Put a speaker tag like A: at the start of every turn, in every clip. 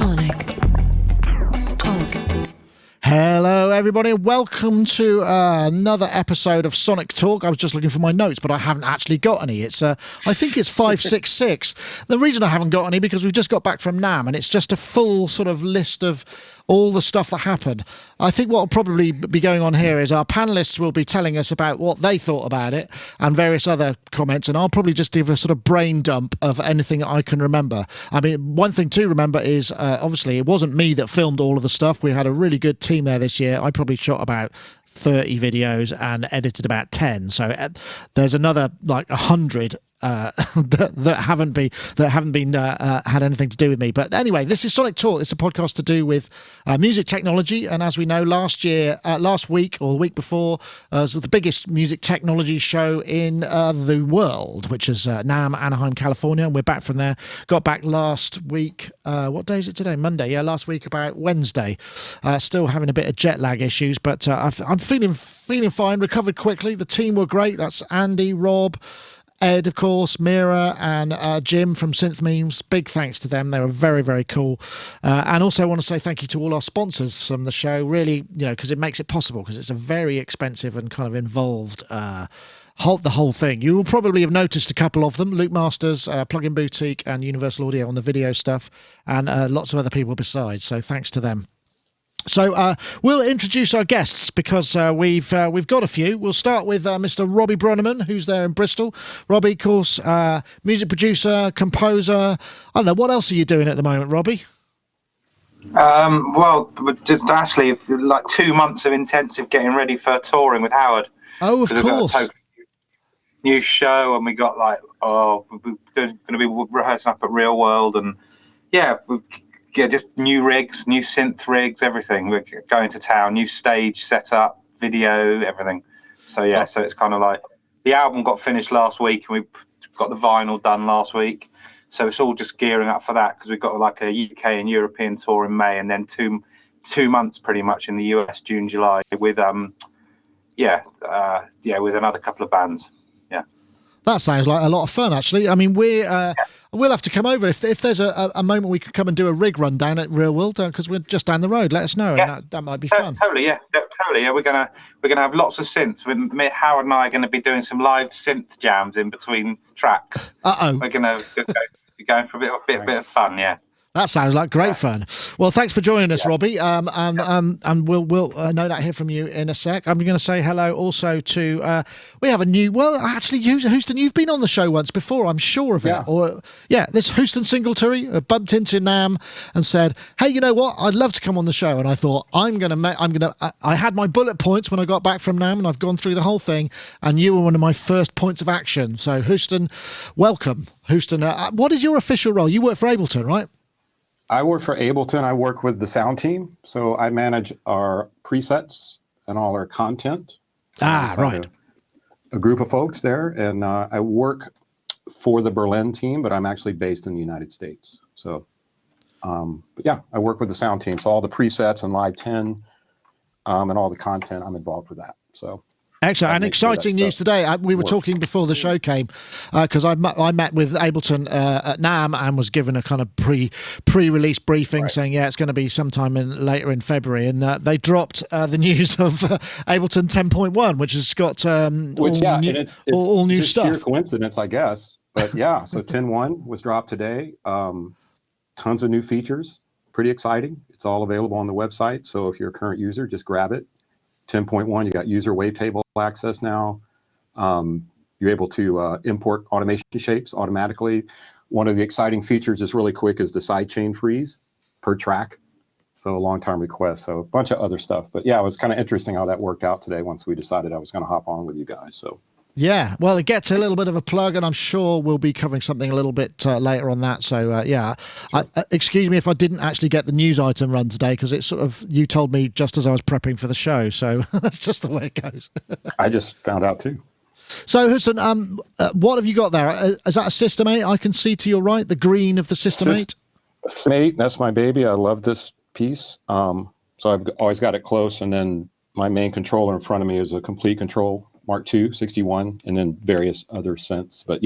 A: Sonic Talk.
B: Hello everybody, welcome to another episode of Sonic Talk. I was just looking for my notes, but I haven't actually got any. It's I think it's 566. The reason I haven't got any because we've just got back from NAMM and it's just a full sort of list of all the stuff that happened. I think what will probably be going on here is our panelists will be telling us about what they thought about it and various other comments, and I'll probably just give a sort of brain dump of anything I can remember. I mean, one thing to remember is obviously it wasn't me that filmed all of the stuff. We had a really good team there this year. I probably shot about 30 videos and edited about 10. So there's another like 100 that haven't been had anything to do with me. But anyway, this is Sonic Talk. It's a podcast to do with music technology, and as we know, last week or the week before was the biggest music technology show in the world, which is NAMM, Anaheim, California, and we're back from there. Got back last week. What day is it today? Monday. Yeah, last week about Wednesday. Still having a bit of jet lag issues, but I'm feeling fine. Recovered quickly. The team were great. That's Andy, Rob, Ed, of course, Mira, and Jim from Synth Memes. Big thanks to them. They were very, very cool. And also I want to say thank you to all our sponsors from the show, really, because it makes it possible, because it's a very expensive and kind of involved the whole thing. You will probably have noticed a couple of them: Luke Masters, Plugin Boutique, and Universal Audio on the video stuff, and lots of other people besides. So thanks to them. So we'll introduce our guests because we've got a few. We'll start with Mr. Robbie Bronneman, who's there in Bristol. Robbie, of course, music producer, composer. I don't know, what else are you doing at the moment, Robbie?
C: Well, just actually like 2 months of intensive getting ready for touring with Howard.
B: Oh, of course.
C: Got a new show, and we got we're going to be rehearsing up at Real World, and just new rigs, new synth rigs, everything. We're going to town, new stage setup, video, everything. So so it's kind of like the album got finished last week, and we got the vinyl done last week. So it's all just gearing up for that, because we've got like a UK and European tour in May, and then two months pretty much in the US, June, July, with with another couple of bands.
B: That sounds like a lot of fun, actually. I mean, we'll have to come over if there's a moment we could come and do a rig run down at Real World, because we're just down the road. Let us know, and that might be fun.
C: Totally. We're gonna have lots of synths. Howard and I are going to be doing some live synth jams in between tracks. We're going to go for a bit of fun. Yeah.
B: That sounds like great fun. Well, thanks for joining us, Robbie. And we'll no doubt hear from you in a sec. I'm going to say hello also to we have a new. Well, actually, Houston, you've been on the show once before, I'm sure of it. This Houston Singletary bumped into NAMM and said, "Hey, you know what? I'd love to come on the show." And I thought, I had my bullet points when I got back from NAMM, and I've gone through the whole thing. And you were one of my first points of action. So, Houston, welcome, Houston. What is your official role? You work for Ableton, right?
D: I work for Ableton. I work with the sound team. So I manage our presets and all our content.
B: Right.
D: A group of folks there. And I work for the Berlin team, but I'm actually based in the United States. So, I work with the sound team. So all the presets and Live 10 and all the content, I'm involved with that. So.
B: Excellent. And exciting news today. We were talking before the show came, because I met with Ableton at NAMM and was given a kind of pre-release briefing saying, it's going to be sometime later in February. And they dropped the news of Ableton 10.1, which has got all new stuff.
D: Sheer coincidence, I guess. But so 10.1 was dropped today. Tons of new features. Pretty exciting. It's all available on the website. So if you're a current user, just grab it. 10.1, you got user wavetable access now. You're able to import automation shapes automatically. One of the exciting features is really quick is the sidechain freeze per track. So a long-time request. So a bunch of other stuff. But it was kind of interesting how that worked out today once we decided I was going to hop on with you guys. So.
B: Yeah, well, it gets a little bit of a plug, and I'm sure we'll be covering something a little bit later on that. So, sure. Excuse me if I didn't actually get the news item run today, because it's sort of, you told me just as I was prepping for the show. So that's just the way it goes.
D: I just found out too.
B: So, Hudson, what have you got there? Is that a System 8? I can see to your right, the green of the System 8.
D: System 8, that's my baby. I love this piece. So I've always got it close, and then my main controller in front of me is a complete control Mark II 61, and then various other synths. But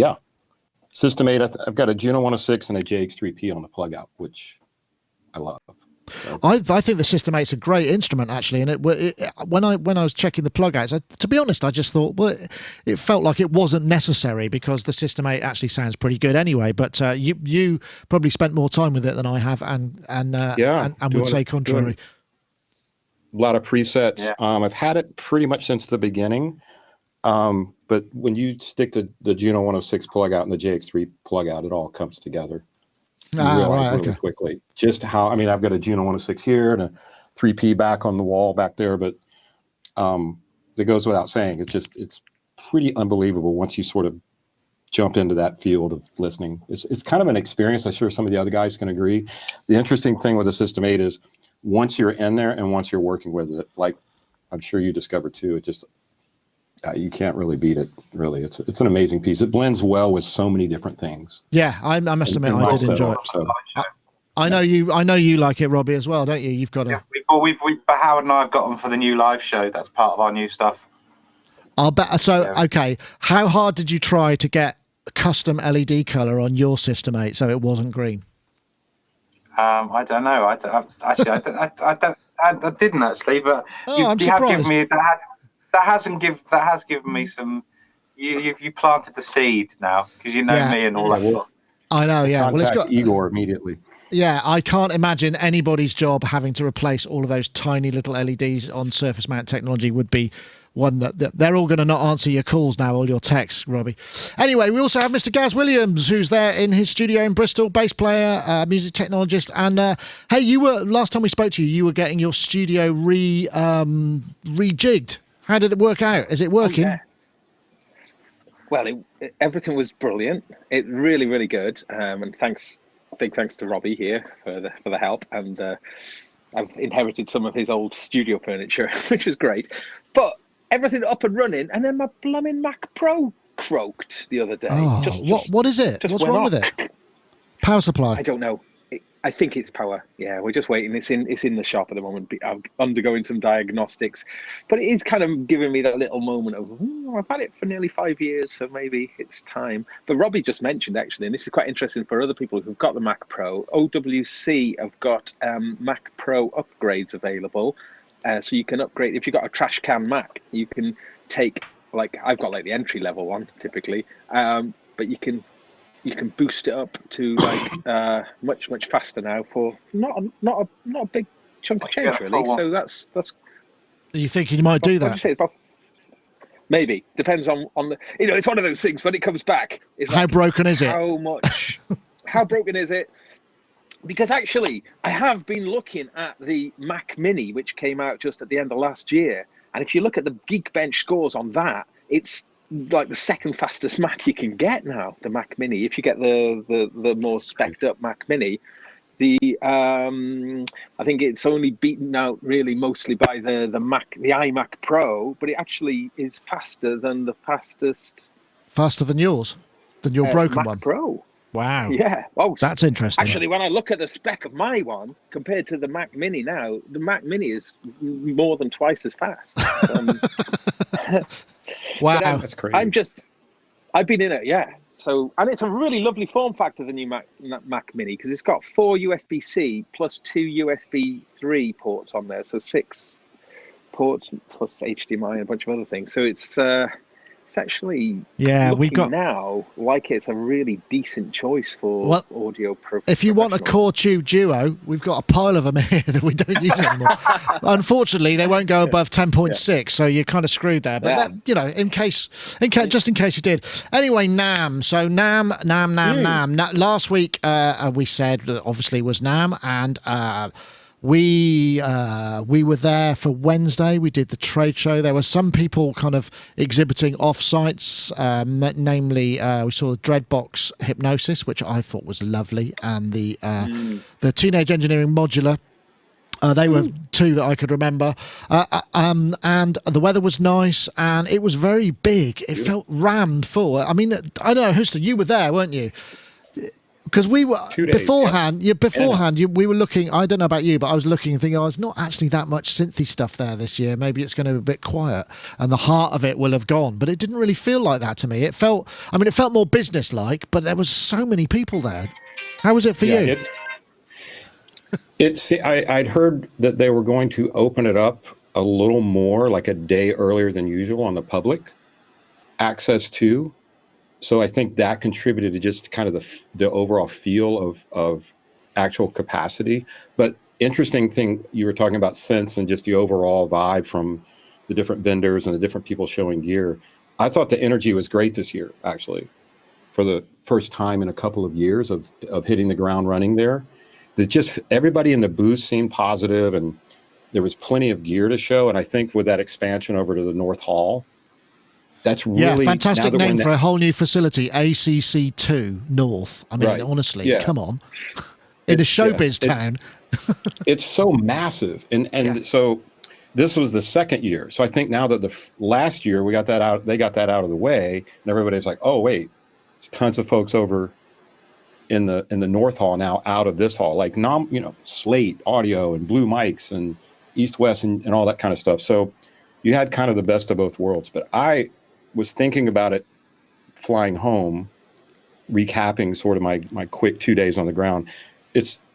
D: System 8, I've got a Juno 106 and a JX3P on the plug out, which I love.
B: I think the System 8's a great instrument actually, and when I was checking the plug outs, to be honest, I just thought, well, it felt like it wasn't necessary because the System 8 actually sounds pretty good anyway. But you probably spent more time with it than I have, and would say contrary.
D: A lot of presets.
C: Yeah.
D: I've had it pretty much since the beginning. But when you stick the Juno 106 plug out and the JX3 plug out, it all comes together. You realize really quickly just how, I've got a Juno 106 here and a 3P back on the wall back there, but it goes without saying. It's pretty unbelievable once you sort of jump into that field of listening. It's kind of an experience. I'm sure some of the other guys can agree. The interesting thing with the System 8 is once you're in there and once you're working with it, like I'm sure you discovered too, it just you can't really beat it. Really, it's an amazing piece. It blends well with so many different things.
B: Yeah, I must admit, I did enjoy it. So. I know you like it, Robbie, as well, don't you? You've got a.
C: Yeah, Howard and I have got them for the new live show. That's part of our new stuff.
B: I'll bet. So, okay, how hard did you try to get custom LED color on your System 8 so it wasn't green?
C: I don't know. I didn't actually, but you have given me that has given me some. You planted the seed now because you know me and all that stuff.
B: I know, yeah.
D: Contact
B: well, it's got
D: Igor immediately.
B: Yeah, I can't imagine anybody's job having to replace all of those tiny little LEDs on surface mount technology would be one that they're all going to not answer your calls now, all your texts, Robbie. Anyway, we also have Mr. Gaz Williams, who's there in his studio in Bristol, bass player, music technologist. And hey, last time we spoke to you, you were getting your studio rejigged. How did it work out? Is it working?
E: Oh, yeah. Well, everything was brilliant. It really, really good. And big thanks to Robbie here for the help. And I've inherited some of his old studio furniture, which was great. But everything up and running, and then my blooming Mac Pro croaked the other day.
B: Oh, what is it? What's wrong with it? Power supply?
E: I don't know. I think it's power. Yeah, we're just waiting. It's in the shop at the moment. I'm undergoing some diagnostics, but it is kind of giving me that little moment of I've had it for nearly 5 years, so maybe it's time. But Robbie just mentioned actually, and this is quite interesting for other people who've got the Mac Pro. OWC have got Mac Pro upgrades available, so you can upgrade if you've got a trash can Mac. You can take I've got the entry level one typically, but you can boost it up to much faster now for not a big chunk of change really. So that's.
B: Are you thinking you might do that?
E: Maybe depends on the. It's one of those things when it comes back.
B: How broken is it?
E: How much? How broken is it? Because actually, I have been looking at the Mac Mini, which came out just at the end of last year, and if you look at the Geekbench scores on that, it's like the second fastest Mac you can get now, the Mac Mini. If you get the more spec'd up Mac Mini, I think it's only beaten out really mostly by the iMac Pro, but it actually is faster than the fastest.
B: Faster than yours, than your broken
E: Mac
B: one.
E: Pro.
B: Wow.
E: Yeah. Oh,
B: that's interesting.
E: Actually, when I look at the spec of my one compared to the Mac Mini now, the Mac Mini is more than twice as fast.
B: Wow,
D: that's crazy.
E: I've been in it, yeah. So, and it's a really lovely form factor, the new Mac Mini, because it's got 4 USB-C plus 2 USB 3 ports on there, so 6 ports plus HDMI and a bunch of other things. So it's actually
B: we've got
E: now like it's a really decent choice for audio professionals.
B: If you want a Core Tube Duo, we've got a pile of them here that we don't use anymore. Unfortunately, they won't go above 10.6, so you're kind of screwed there. But that, in case you did. Anyway, NAMM. So NAMM. Last week we said that obviously was NAMM, and we were there for Wednesday. We did the trade show. There were some people kind of exhibiting off-sites, namely we saw the Dreadbox Hypnosis, which I thought was lovely, and the Teenage Engineering Modular. They were two that I could remember, and the weather was nice, and it was very big. It felt rammed full. I mean, I don't know, Houston, you were there, weren't you? Because we were beforehand. We were looking. I don't know about you, but I was looking and thinking, there's not actually that much synthy stuff there this year. Maybe it's going to be a bit quiet, and the heart of it will have gone. But it didn't really feel like that to me. It felt more business-like, but there was so many people there. How was it for you?
D: I'd heard that they were going to open it up a little more, like a day earlier than usual on the public access to. So I think that contributed to just kind of the overall feel of actual capacity. But interesting thing, you were talking about sense and just the overall vibe from the different vendors and the different people showing gear. I thought the energy was great this year, actually, for the first time in a couple of years of hitting the ground running there. That just everybody in the booth seemed positive, and there was plenty of gear to show. And I think with that expansion over to the North Hall, that's really
B: fantastic name for a whole new facility, ACC2 North. I mean, honestly, come on, in a showbiz town.
D: It's so massive, and so this was the second year. So I think now that the last year we got that out, they got that out of the way, and everybody's like, oh wait, there's tons of folks over in the North Hall now out of this hall, like Slate Audio and Blue Mics and East West and all that kind of stuff. So you had kind of the best of both worlds. But I was thinking about it flying home, recapping sort of my quick 2 days on the ground.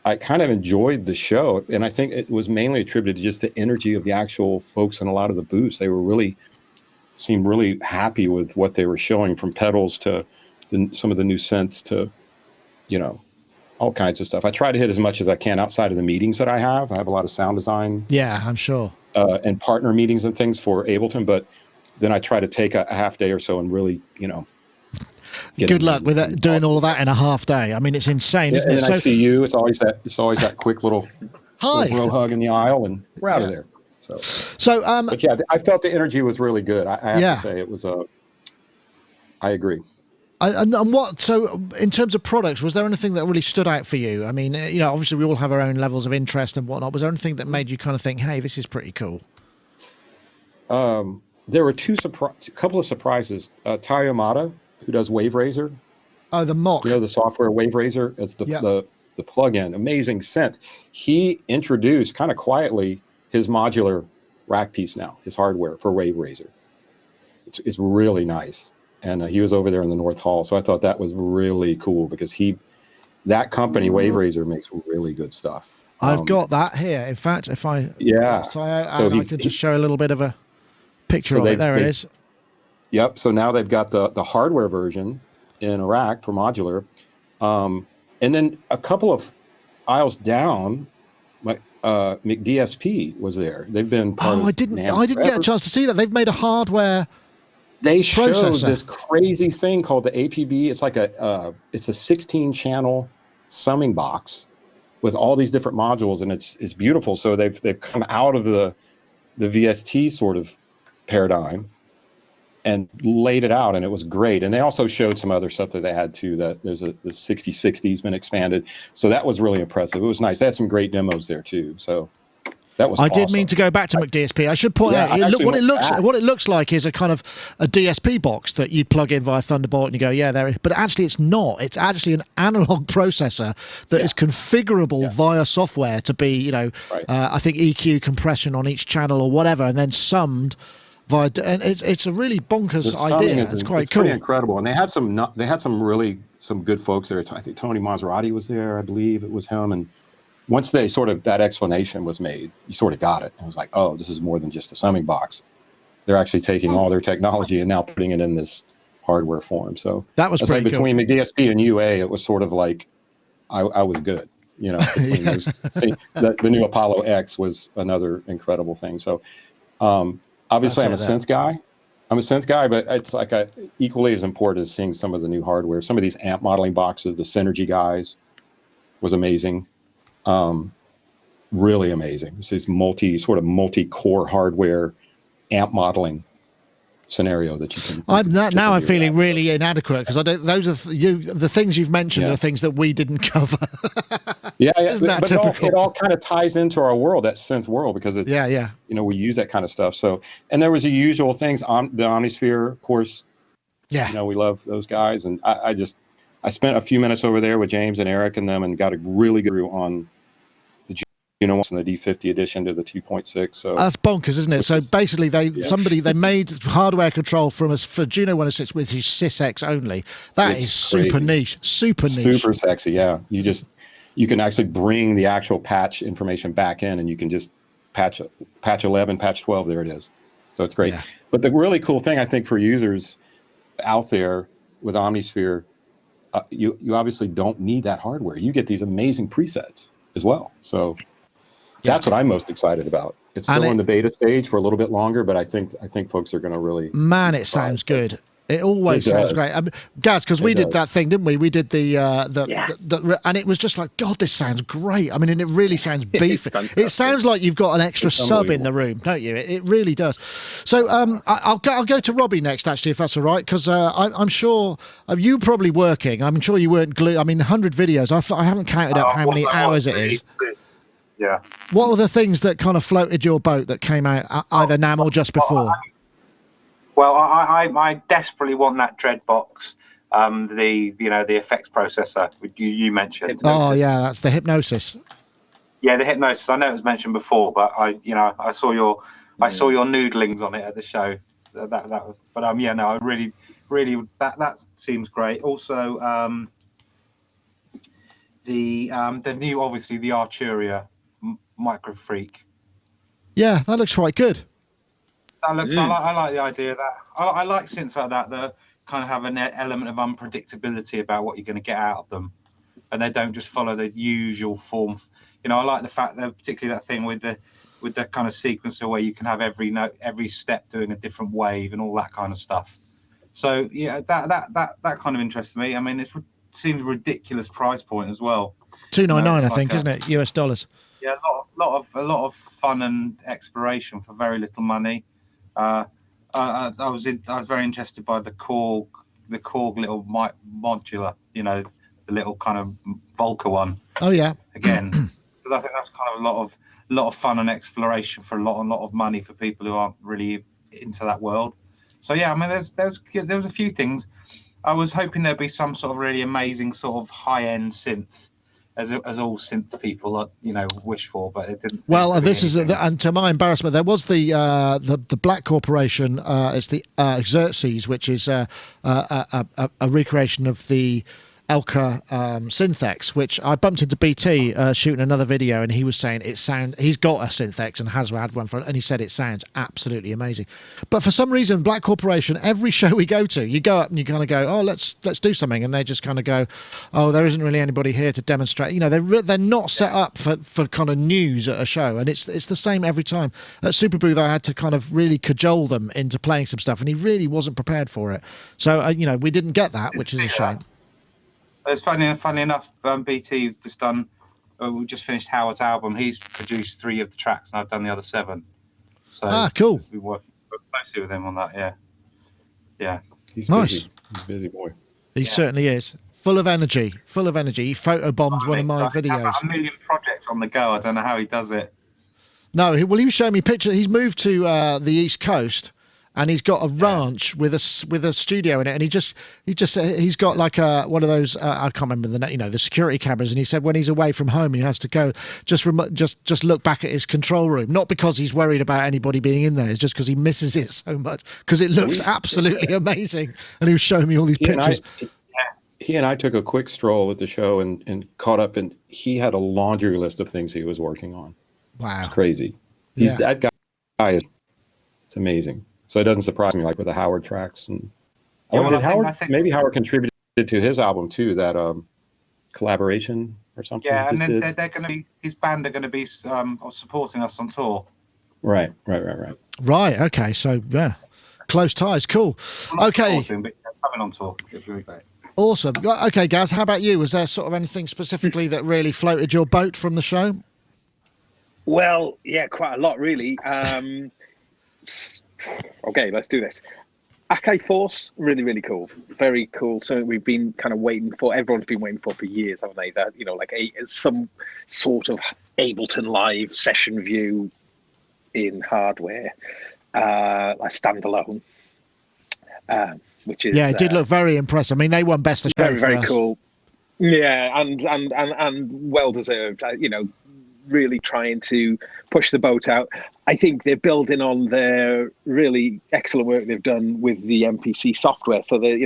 D: I kind of enjoyed the show, and I think it was mainly attributed to just the energy of the actual folks in a lot of the booths. They seemed really happy with what they were showing, from pedals to some of the new synths to all kinds of stuff. I try to hit as much as I can outside of the meetings that I have. I have a lot of sound design.
B: Yeah, I'm sure.
D: And partner meetings and things for Ableton, but then I try to take a half day or so and really,
B: good luck with that, doing all of that in a half day. I mean, it's insane, isn't it?
D: And then I see you. It's always that quick little real hug in the aisle, and we're out of there. But yeah, I felt the energy was really good. I have to say it was I agree.
B: So in terms of products, was there anything that really stood out for you? I mean, obviously we all have our own levels of interest and whatnot. Was there anything that made you kind of think, hey, this is pretty cool?
D: There were a couple of surprises. Tai Yamada, who does Wave Razor.
B: Oh, the mock.
D: The software Wave Razor. It's the plug-in. Amazing synth. He introduced kind of quietly his modular rack piece now, his hardware for Wave Razor. It's really nice. And he was over there in the North Hall. So I thought that was really cool because that company, Wave Razor, makes really good stuff.
B: I've got that here. In fact, if I...
D: Yeah.
B: So I could just show a little bit of a picture of it. There it is.
D: Yep. So now they've got the hardware version in a rack for modular. And then a couple of aisles down, McDSP was there. They've been part of
B: I didn't
D: NAMM
B: get a chance to see that. They've made a hardware...
D: They showed this crazy thing called the APB. It's like it's a 16-channel summing box with all these different modules, and it's beautiful. So they've come out of the VST sort of paradigm and laid it out, and it was great. And they also showed some other stuff that they had too. That the 6060's been expanded, so that was really impressive. It was nice. They had some great demos there too. So. That was
B: did mean to go back to McDSP. I should point out what it looks like is a kind of a DSP box that you plug in via Thunderbolt and you go, there. But actually, it's not. It's actually an analog processor that is configurable via software to be, I think EQ compression on each channel or whatever, and then summed via. And it's a really bonkers idea. It's quite cool.
D: Pretty incredible. And they had some really good folks there. I think Tony Maserati was there. I believe it was him. And once they that explanation was made, you sort of got it. It was like, oh, this is more than just a summing box. They're actually taking all their technology and now putting it in this hardware form. So
B: that was pretty
D: like between McDSP and UA, it was sort of like I was good. Between those, the new Apollo X was another incredible thing. So obviously I'm a synth guy. But it's like equally as important as seeing some of the new hardware. Some of these amp modeling boxes, the Synergy guys was amazing. Really amazing. It's this multi-core hardware amp modeling scenario that you can.
B: I'm feeling really inadequate because I don't. Those are the things you've mentioned are things that we didn't cover. Isn't that typical?
D: It all kind of ties into our world, that synth world, because it's we use that kind of stuff. So, and there was the usual things on the Omnisphere, of course.
B: Yeah,
D: we love those guys, and I spent a few minutes over there with James and Eric and them, and got a really good view on the from the D50 edition to the 2.6. So
B: that's bonkers, isn't it? So basically, they made hardware control for Juno 106 with his SysX only. That is super niche, super
D: sexy. Yeah, you can actually bring the actual patch information back in, and you can just patch 11, patch 12. There it is. So it's great.
B: Yeah.
D: But the really cool thing, I think, for users out there with Omnisphere, you obviously don't need that hardware. You get these amazing presets as well. So that's what I'm most excited about. It's still in the beta stage for a little bit longer, but I think folks are going to really.
B: Man, it sounds good. It always sounds great. Gaz, because we did that thing, didn't we? We did the and it was just like, God, this sounds great. I mean, and it really sounds beefy. It sounds like you've got an extra sub in the room, don't you? It really does. So I'll go to Robbie next, actually, if that's all right, because I'm sure you probably working. I'm sure you weren't glued. I mean, 100 videos. I haven't counted up how many hours it is.
C: Yeah.
B: What were the things that kind of floated your boat that came out either NAMM or just before?
C: Well, I desperately want that Dreadbox, the effects processor you mentioned.
B: Oh yeah, that's the Hypnosis.
C: Yeah, the Hypnosis. I know it was mentioned before, but I saw your noodlings on it at the show. That was, but I really that seems great. Also, the new, obviously, the Arturia Micro Freak.
B: Yeah, that looks quite good.
C: That looks. I like the idea of that. I like synths like that kind of have an element of unpredictability about what you're going to get out of them, and they don't just follow the usual form. I like the fact that, particularly that thing with the kind of sequencer where you can have every note, every step doing a different wave and all that kind of stuff. So yeah, that kind of interests me. I mean, it seems a ridiculous price point as well.
B: $299, I think, isn't it? US dollars.
C: Yeah, a lot of fun and exploration for very little money. I was very interested by the Korg little modular, the little kind of Volca one.
B: Oh yeah.
C: Again, because I think that's kind of a lot of fun and exploration for a lot of money for people who aren't really into that world. So yeah, I mean, there was a few things. I was hoping there'd be some sort of really amazing sort of high-end synth, as all synth people wish for, but it didn't.
B: Well, and to my embarrassment, there was the Black Corporation. It's the Xerxes, which is a recreation of the Elka Synthex, which I bumped into BT shooting another video, and he was saying he's got a Synthex and has had one and he said it sounds absolutely amazing. But for some reason, Black Corporation, every show we go to, you go up and you kind of go, oh, let's do something, and they just kind of go, oh, there isn't really anybody here to demonstrate. They're not set up for kind of news at a show, and it's the same every time. At Super Booth, I had to kind of really cajole them into playing some stuff, and he really wasn't prepared for it. So we didn't get that, which is a shame.
C: It's funny enough. BT's just done. We just finished Howard's album. He's produced 3 of the tracks, and I've done the other 7. So
B: cool.
C: We've been working closely with him on that. Yeah.
D: He's
B: nice.
D: Busy. He's a busy boy.
B: He certainly is. Full of energy. He photobombed one of my videos.
C: He's got a million projects on the go. I don't know how he does it.
B: No, he was showing me pictures. He's moved to the East Coast, and he's got a ranch with a studio in it, and he's got like one of those I can't remember the security cameras, and he said when he's away from home he has to go just look back at his control room, not because he's worried about anybody being in there, it's just because he misses it so much because it looks absolutely amazing. And he was showing me all these pictures.
D: He and I took a quick stroll at the show and caught up, and he had a laundry list of things he was working on.
B: Wow,
D: it's crazy. That guy is, it's amazing. So it doesn't surprise me, like with the Howard tracks. And maybe Howard contributed to his album too, that collaboration or something.
C: Yeah, and then they're going to be, his band are going to be supporting us on tour.
D: Right.
B: Right. Okay. So yeah, close ties. Cool. Okay.
C: But coming on tour. It's really great.
B: Awesome. Okay, Gaz. How about you? Was there sort of anything specifically that really floated your boat from the show?
E: Well, yeah, quite a lot really. Okay, let's do this. Akai Force, really, really cool. Very cool. Something we've been kind of waiting for. Everyone's been waiting for years, haven't they? That, some sort of Ableton Live session view in hardware, like standalone, which is...
B: Yeah, it did look very impressive. I mean, they won Best of Show
E: very,
B: for
E: very
B: us.
E: cool. Yeah, and well-deserved. Really trying to push the boat out. I think they're building on their really excellent work they've done with the MPC software. So the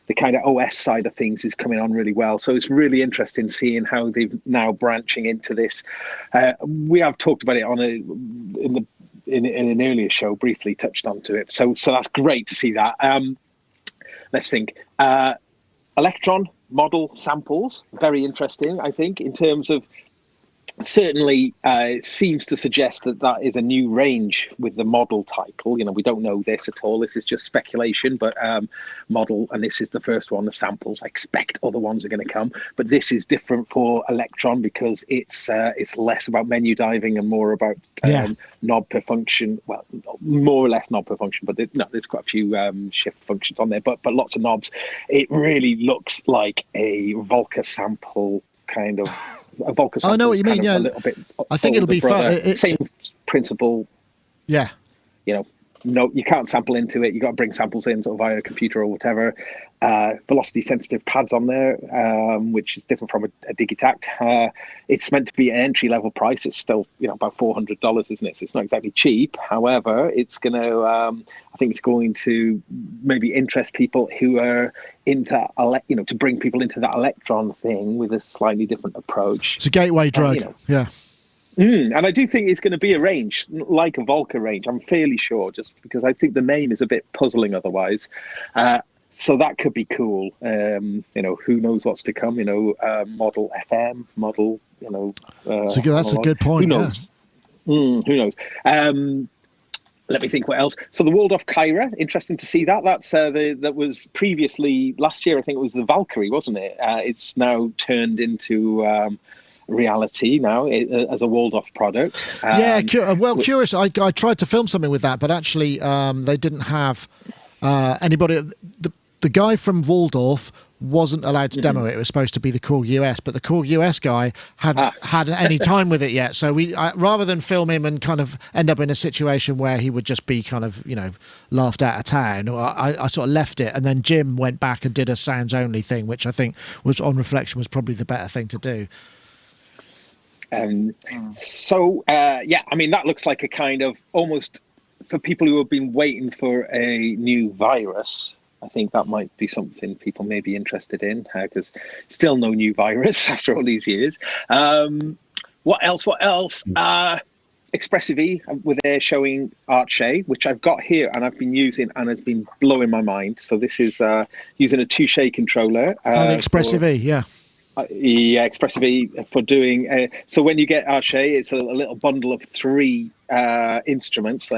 E: the kind of OS side of things is coming on really well. So it's really interesting seeing how they've now branching into this. We have talked about it on in an earlier show, briefly touched onto it. So that's great to see that. Let's think. Electron model samples, very interesting, I think, in terms of certainly it seems to suggest that is a new range with the model title. We don't know this at all. This is just speculation, but model, and this is the first one, the samples. I expect other ones are going to come, but this is different for Electron because it's less about menu diving and more about knob per function. Well, more or less knob per function, but there's quite a few shift functions on there, but lots of knobs. It really looks like a Volca sample kind of. A Volca sample.
B: I know what you mean. Yeah,
E: a little bit.
B: I think it'll be fun.
E: Same principle.
B: Yeah.
E: No, you can't sample into it. You got to bring samples in sort of via a computer or whatever. Velocity sensitive pads on there, which is different from a Digitact. It's meant to be an entry level price. It's still about $400, isn't it? So it's not exactly cheap. However, it's going to. I think it's going to maybe interest people who are into to bring people into that Electron thing with a slightly different approach.
B: It's a gateway drug. Yeah.
E: And I do think it's going to be a range, like a Volca range. I'm fairly sure, just because I think the name is a bit puzzling otherwise. So that could be cool. Who knows what's to come? Model FM, model.
B: So that's a good point.
E: Who knows?
B: Yeah.
E: Who knows? Let me think what else. So the Waldorf Kyra, interesting to see that. That's that was previously last year. I think it was the Valkyrie, wasn't it? It's now turned into. Reality now as a Waldorf product. Curious. I tried to film something with that, but actually they didn't have anybody. The guy from Waldorf wasn't allowed to demo it. It was supposed to be the Korg US, but the Korg US guy hadn't had any time with it yet. So rather than film him and kind of end up in a situation where he would just be kind of laughed out of town, I sort of left it, and then Jim went back and did a sounds only thing, which I think was on reflection was probably the better thing to do. I mean, that looks like a kind of almost for people who have been waiting for a new virus. I think that might be something people may be interested in because still no new virus after all these years. What else? Expressive E, where they're showing Arturia, which I've got here and I've been using and has been blowing my mind. So this is using a Touché controller.
B: The Expressive E, yeah.
E: Expressive E for doing. So when you get Arturia, it's a little bundle of 3 instruments,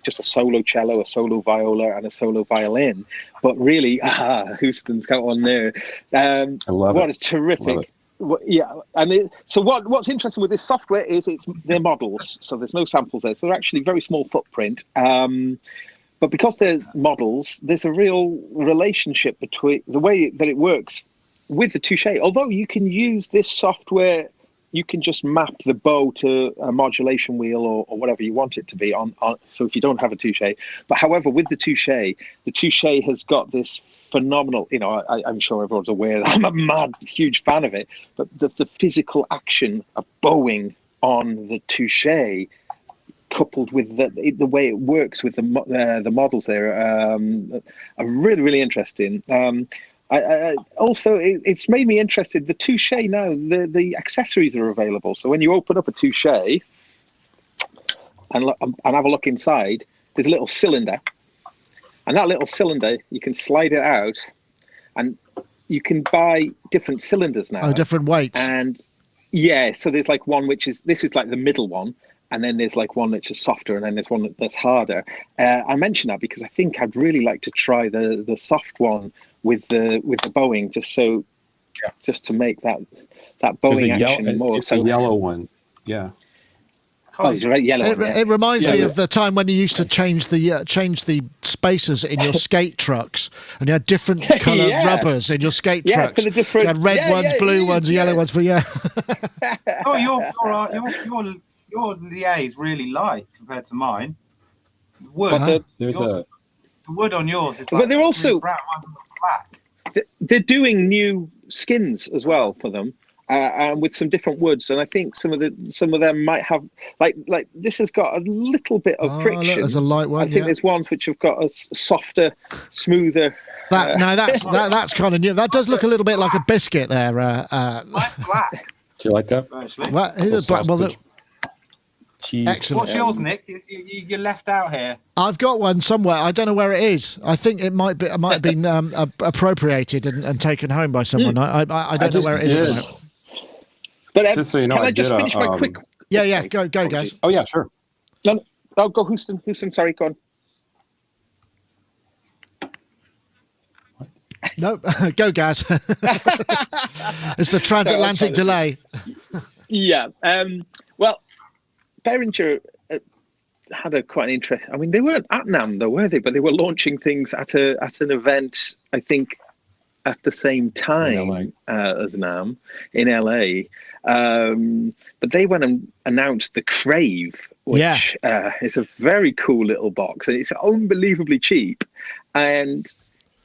E: just a solo cello, a solo viola, and a solo violin. But really, Houston's got one there.
D: I love
E: what
D: it.
E: a terrific. So what's interesting with this software is they're models, so there's no samples there. So they're actually very small footprint. But because they're models, there's a real relationship between the way that it works with the Touché. Although you can use this software, you can just map the bow to a modulation wheel or whatever you want it to be on. So if you don't have a Touché, but however, with the Touché has got this phenomenal, I'm sure everyone's aware that I'm a huge fan of it, but the physical action of bowing on the Touché coupled with the way it works with the models there are really, really interesting. Also, it's made me interested. The Touché now, the accessories are available. So when you open up a Touché and have a look inside, there's a little cylinder, and that little cylinder you can slide it out, and you can buy different cylinders now.
B: Oh, different weights.
E: And so there's like one this is like the middle one. And then there's like one that's just softer, and then there's one that's harder. I mention that because I think I'd really like to try the soft one with the bowing, just to make that bowing action more.
D: It's a yellow one, yeah.
E: Oh, you're right, yellow.
B: It reminds me of the time when you used to change the spacers in your skate trucks, and you had different colour rubbers in your skate trucks.
E: For the different,
B: you had red ones, blue ones, yellow ones for
C: Oh, your liais is really light compared to mine. Wood. The wood on yours is like,
E: but they're also
C: brown, black.
E: They're doing new skins as well for them. and with some different woods. And I think some of them might have like this has got a little bit of friction.
B: Look, there's a light one.
E: I think there's ones which have got a softer, smoother.
B: That's kind of new. That does look a little bit like a biscuit there.
C: Mine's black.
D: Do you like that?
C: Actually.
B: Well, here's a black. Well, look,
D: Cheese.
B: excellent.
C: What's yours, Nick? You're left out here.
B: I've got one somewhere. I don't know where it is. I think it might have been appropriated and taken home by someone. I don't know where it is.
E: But
D: just so you know,
E: can I just finish my quick?
B: Yeah. Go, guys.
D: Oh yeah, sure.
E: No, I'll go, Houston. Sorry, go on.
B: No, go, Gaz. It's the transatlantic delay.
E: Yeah. Well, Behringer had a quite an interest. I mean, they weren't at NAMM though, were they? But they were launching things at an event, I think, at the same time as NAMM in LA. But they went and announced the Crave, which is a very cool little box, and it's unbelievably cheap. And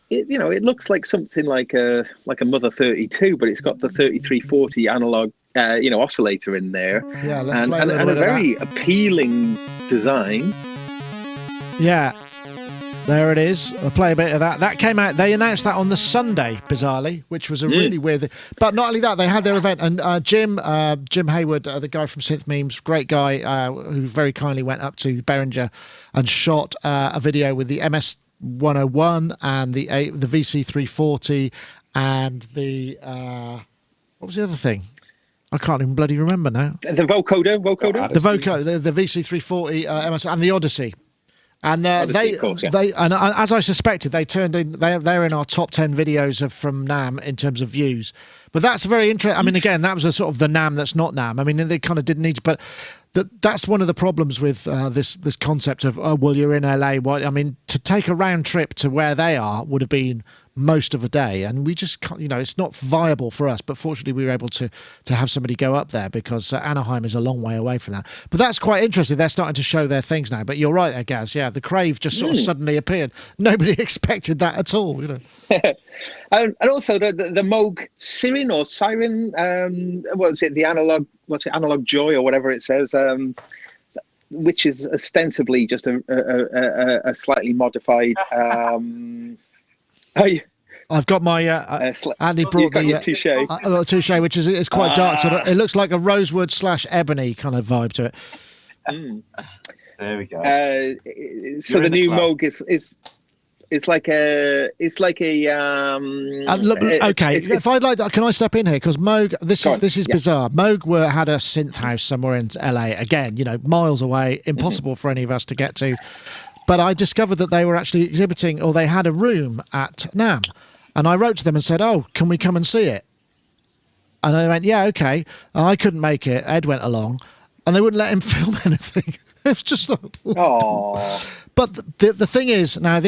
E: it looks like something like a Mother 32, but it's got the 3340 analog oscillator in there.
B: Yeah, let's
E: and
B: play a little
E: a
B: bit of
E: very
B: that.
E: appealing design.
B: Yeah, there it is. I'll play a bit of that. That came out. They announced that on the Sunday, bizarrely, which was a really weird. But not only that, they had their event, and Jim Hayward, the guy from Synth Memes, great guy, who very kindly went up to Behringer and shot a video with the MS 101 and the VC340 and the what was the other thing? I can't even bloody remember now.
E: The vocoder.
B: The VC340 MS and the Odyssey. And
E: Odyssey, of course, yeah.
B: and as I suspected, they turned in. They're in our top 10 videos from NAMM in terms of views. But that's very interesting. I mean, again, that was a sort of the NAMM that's not NAMM. I mean, they kind of didn't need to, but that's one of the problems with this concept of you're in LA. I mean, to take a round trip to where they are would have been most of a day, and we just can't, it's not viable for us. But fortunately, we were able to have somebody go up there because Anaheim is a long way away from that. But that's quite interesting. They're starting to show their things now. But you're right there, Gaz. Yeah, the Crave just sort of suddenly appeared. Nobody expected that at all.
E: And also the Moog Siren or Siren, what is it? The analog, Analog Joy or whatever it says, which is ostensibly just a slightly modified.
B: I've got my Andy brought the touche, which is quite dark. So it looks like a rosewood / ebony kind of vibe to it.
C: There we go.
E: So the new Moog is. It's like a.
B: Okay, if I'd like, can I step in here? Because Moog, this is bizarre. Moog had a synth house somewhere in LA. Again, miles away, impossible for any of us to get to. But I discovered that they were actually exhibiting, or they had a room at NAMM, and I wrote to them and said, "Oh, can we come and see it?" And they went, "Yeah, okay." And I couldn't make it. Ed went along, and they wouldn't let him film anything. It was just like, but the thing is, now it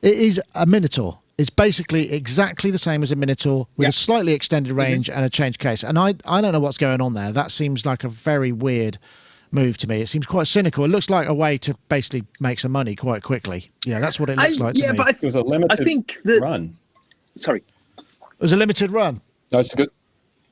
B: is a Minotaur. It's basically exactly the same as a Minotaur with a slightly extended range and a changed case. And I don't know what's going on there. That seems like a very weird move to me. It seems quite cynical. It looks like a way to basically make some money quite quickly. That's what it looks like to me.
E: But
D: it was a limited run.
E: Sorry.
B: It was a limited run.
D: No, it's good.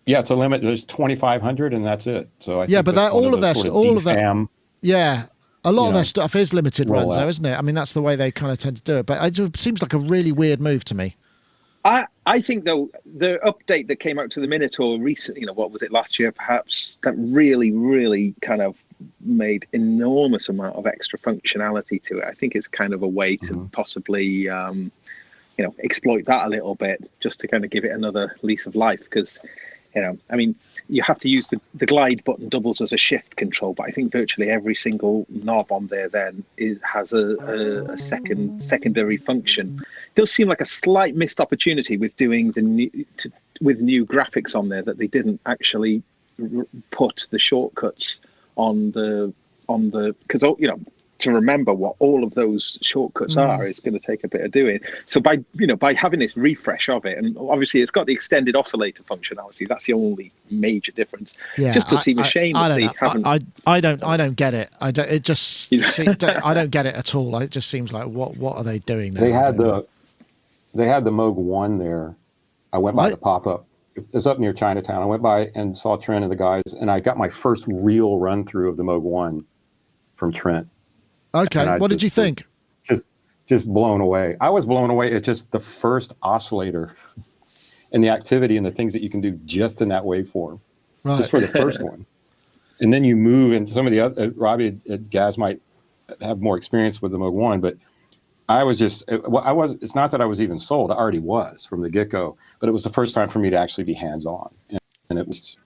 D: Yeah, it's a limit. There's 2,500 and that's it. So I think
B: but all of that. Yeah, a lot of their stuff is limited runs, though, isn't it? I mean, that's the way they kind of tend to do it. But it seems like a really weird move to me.
E: I think, though, the update that came out to the Minotaur recently, what was it, last year, perhaps, that really, really kind of made enormous amount of extra functionality to it. I think it's kind of a way to possibly, exploit that a little bit, just to kind of give it another lease of life. Because, I mean, you have to use the glide button doubles as a shift control, but I think virtually every single knob on there then has a secondary function. It does seem like a slight missed opportunity with doing with new graphics on there, that they didn't actually put the shortcuts on the because to remember what all of those shortcuts are is going to take a bit of doing. So by having this refresh of it, and obviously it's got the extended oscillator functionality, that's the only major difference. Just to seem a shame that they haven't.
B: I don't get it. I don't get it at all. It just seems like what are they doing there?
D: They had the Moog 1 there. I went by the pop-up it was up near Chinatown. I went by and saw Trent and the guys, and I got my first real run through of the Moog 1 from Trent.
B: Okay, what did you think?
D: Just blown away. I was blown away at just the first oscillator and the activity and the things that you can do just in that waveform, just for the first one. And then you move into some of the other, Robbie and Gaz might have more experience with the Moog 1, but I was just, it's not that I was even sold. I already was from the get-go, but it was the first time for me to actually be hands-on. And it was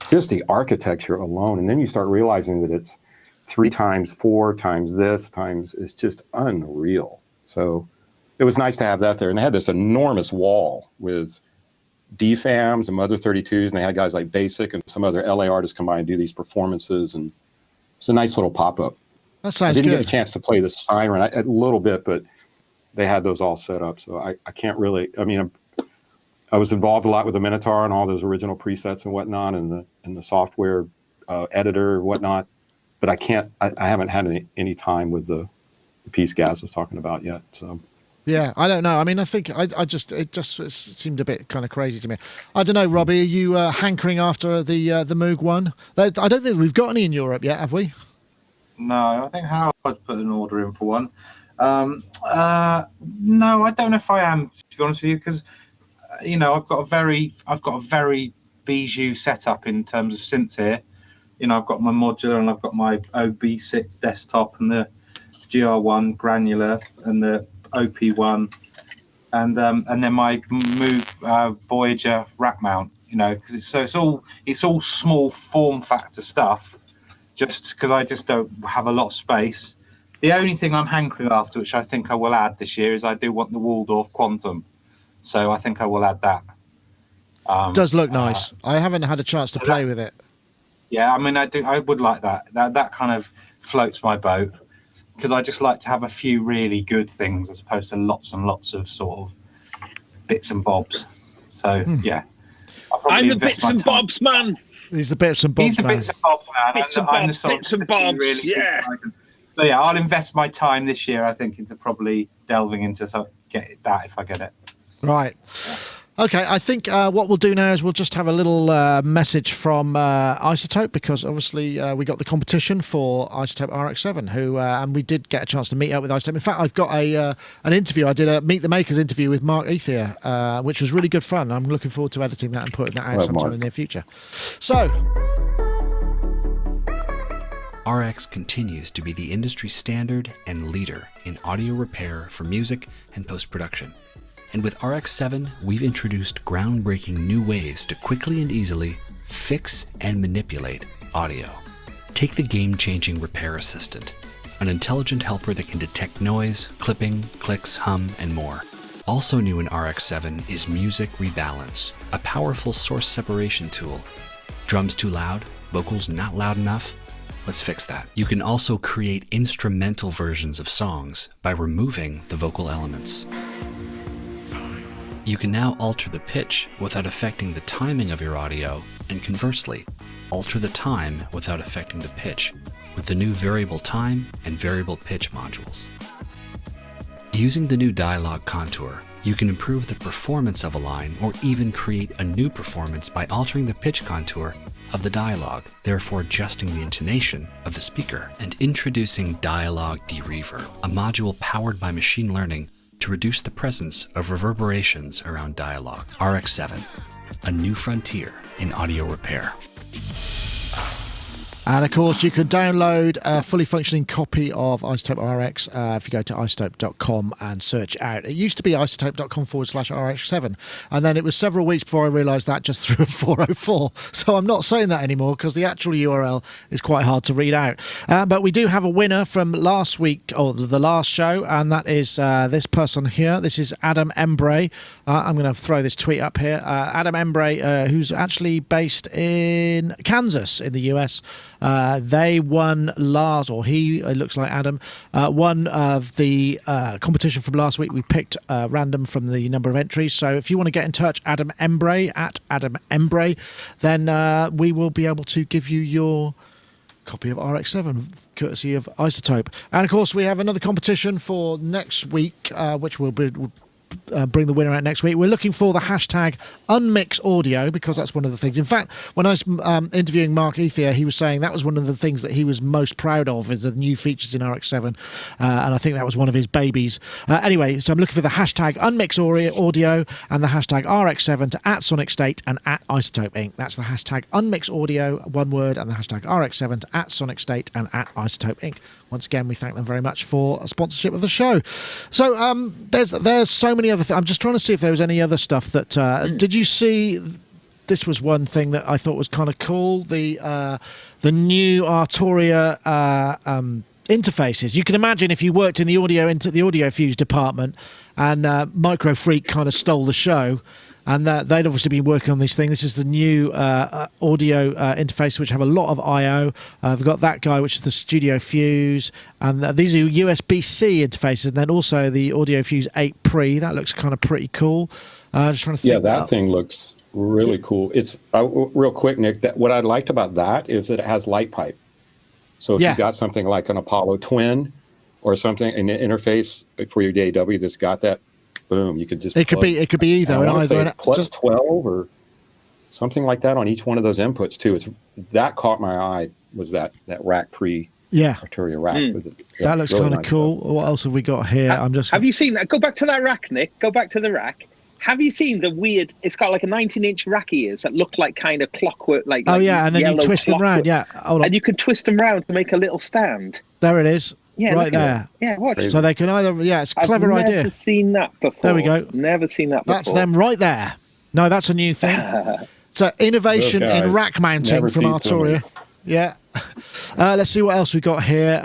D: just the architecture alone. And then you start realizing that it's 3 times 4 times this times, it's just unreal. So it was nice to have that there. And they had this enormous wall with DFAMs and Mother 32s, and they had guys like Basic and some other LA artists come by and do these performances. And it's a nice little pop-up.
B: That sounds
D: good. I didn't
B: good.
D: get a chance to play the Siren a little bit, but they had those all set up. So I can't really, I mean, I was involved a lot with the Minotaur and all those original presets and whatnot, and the software editor and whatnot. But I haven't had any time with the piece Gaz was talking about yet. So
B: yeah, I don't know. I mean, I think it just seemed a bit kind of crazy to me. I don't know, Robbie, are you hankering after the Moog 1? I don't think we've got any in Europe yet, have we?
C: No, I think Howard put an order in for one. No, I don't know if I am, to be honest with you, because I've got a very bijou setup in terms of synths here. I've got my modular and I've got my OB6 desktop and the GR1 granular and the OP1 and then my Moog Voyager rack mount. Because it's all small form factor stuff. Just because I just don't have a lot of space. The only thing I'm hankering after, which I think I will add this year, is I do want the Waldorf Quantum. So I think I will add that.
B: Does look nice. I haven't had a chance to play with it.
C: Yeah, I mean, I would like that. That kind of floats my boat, because I just like to have a few really good things as opposed to lots and lots of sort of bits and bobs. So yeah,
E: I'm the bits and bobs man.
B: He's the bits and bobs.
C: He's the
B: man.
C: bits and bobs man.
E: Bits and bobs, bits and bobs.
C: Really
E: yeah.
C: So yeah, I'll invest my time this year, I think, into probably delving into get that if I get it.
B: Right. Okay, I think what we'll do now is we'll just have a little message from iZotope, because obviously we got the competition for iZotope RX7, and we did get a chance to meet up with iZotope. In fact, I've got an interview. I did a Meet the Makers interview with Marc the which was really good fun. I'm looking forward to editing that and putting that out sometime in the near future. So,
A: RX continues to be the industry standard and leader in audio repair for music and post-production. And with RX7, we've introduced groundbreaking new ways to quickly and easily fix and manipulate audio. Take the game-changing Repair Assistant, an intelligent helper that can detect noise, clipping, clicks, hum, and more. Also new in RX7 is Music Rebalance, a powerful source separation tool. Drums too loud? Vocals not loud enough? Let's fix that. You can also create instrumental versions of songs by removing the vocal elements. You can now alter the pitch without affecting the timing of your audio, and conversely, alter the time without affecting the pitch with the new variable time and variable pitch modules. Using the new dialogue contour, you can improve the performance of a line or even create a new performance by altering the pitch contour of the dialogue, therefore adjusting the intonation of the speaker, and introducing Dialogue Dereverb, a module powered by machine learning to reduce the presence of reverberations around dialogue. RX7, a new frontier in audio repair.
B: and of course, you can download a fully functioning copy of iZotope RX if you go to iZotope.com and search out. It used to be iZotope.com/RX7, and then it was several weeks before I realised that just through a 404. So I'm not saying that anymore because the actual URL is quite hard to read out. But we do have a winner from last week, or the last show, and that is this person here. This is Adam Embray. I'm going to throw this tweet up here. Adam Embray, who's actually based in Kansas in the US. They won last, or he, it looks like Adam, won of the competition from last week. We picked random from the number of entries. So if you want to get in touch, Adam Embray, at Adam Embray, then we will be able to give you your copy of RX7, courtesy of iZotope. And of course, we have another competition for next week, which will bring the winner out next week. We're looking for the hashtag unmix audio, because that's one of the things. In fact, when I was interviewing Marc Ethier, he was saying that was one of the things that he was most proud of, is the new features in RX7, and I think that was one of his babies. Anyway, so I'm looking for the hashtag unmix audio and the hashtag RX7 to @Sonicstate and @iZotope Inc. That's the hashtag unmix audio, one word, and the hashtag RX7 to @Sonicstate and @iZotope Inc. Once again, we thank them very much for a sponsorship of the show. So there's so many other things. I'm just trying to see if there was any other stuff that... Did you see... This was one thing that I thought was kind of cool. The new Arturia interfaces. You can imagine if you worked in the AudioFuse department and Micro Freak kind of stole the show, and they'd obviously been working on these things. This is the new audio interface, which have a lot of I/O. We've got that guy, which is the Studio Fuse, and these are USB-C interfaces, and then also the AudioFuse 8 Pre. That looks kind of pretty cool. Just trying to think.
D: Yeah, that thing looks really cool. It's real quick, Nick. What I liked about that is that it has light pipe. So if you got something like an Apollo Twin or something, an interface for your DAW that's got that, boom, you could just. It could be
B: either.
D: It's plus 12 or something like that on each one of those inputs too. That caught my eye. Was that rack pre?
B: Yeah,
D: Arturia rack.
B: That looks
D: really
B: kind of
D: nice
B: cool.
D: stuff.
B: What else have we got here?
E: Have you seen that? Go back to that rack, Nick. Go back to the rack. Have you seen the weird? It's got like a 19-inch rack ears that look like kind of clockwork, like
B: and then you twist them around. Yeah, hold on.
E: And you can twist them around to make a little stand.
B: There it is.
E: Yeah,
B: right there.
E: Yeah, watch.
B: So they can either. Yeah, it's a clever idea.
E: Never seen that before.
B: There we go.
E: Never seen that before.
B: That's them right there. No, that's a new thing. So innovation in rack mounting from Arturia. Yeah. Let's see what else we got here.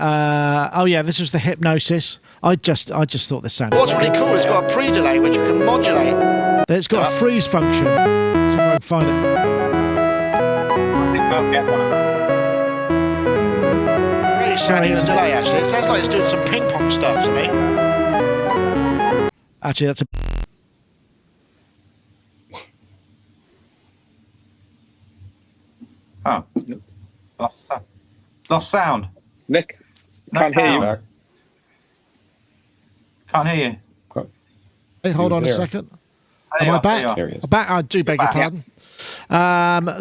B: This is the Hypnosis. I just thought this sounded.
F: What's really cool, it's got a pre-delay which we can modulate.
B: It's got a freeze function. Let's see if I can find it.
C: I think we'll get one.
F: Really sounding the delay, actually. It sounds like it's doing some ping pong stuff to me.
B: Actually, that's a.
C: Oh, lost sound.
E: Nick, can't hear you.
C: Can't hear you.
B: Hey, hold on a second. Am I back? Back. I do beg your pardon.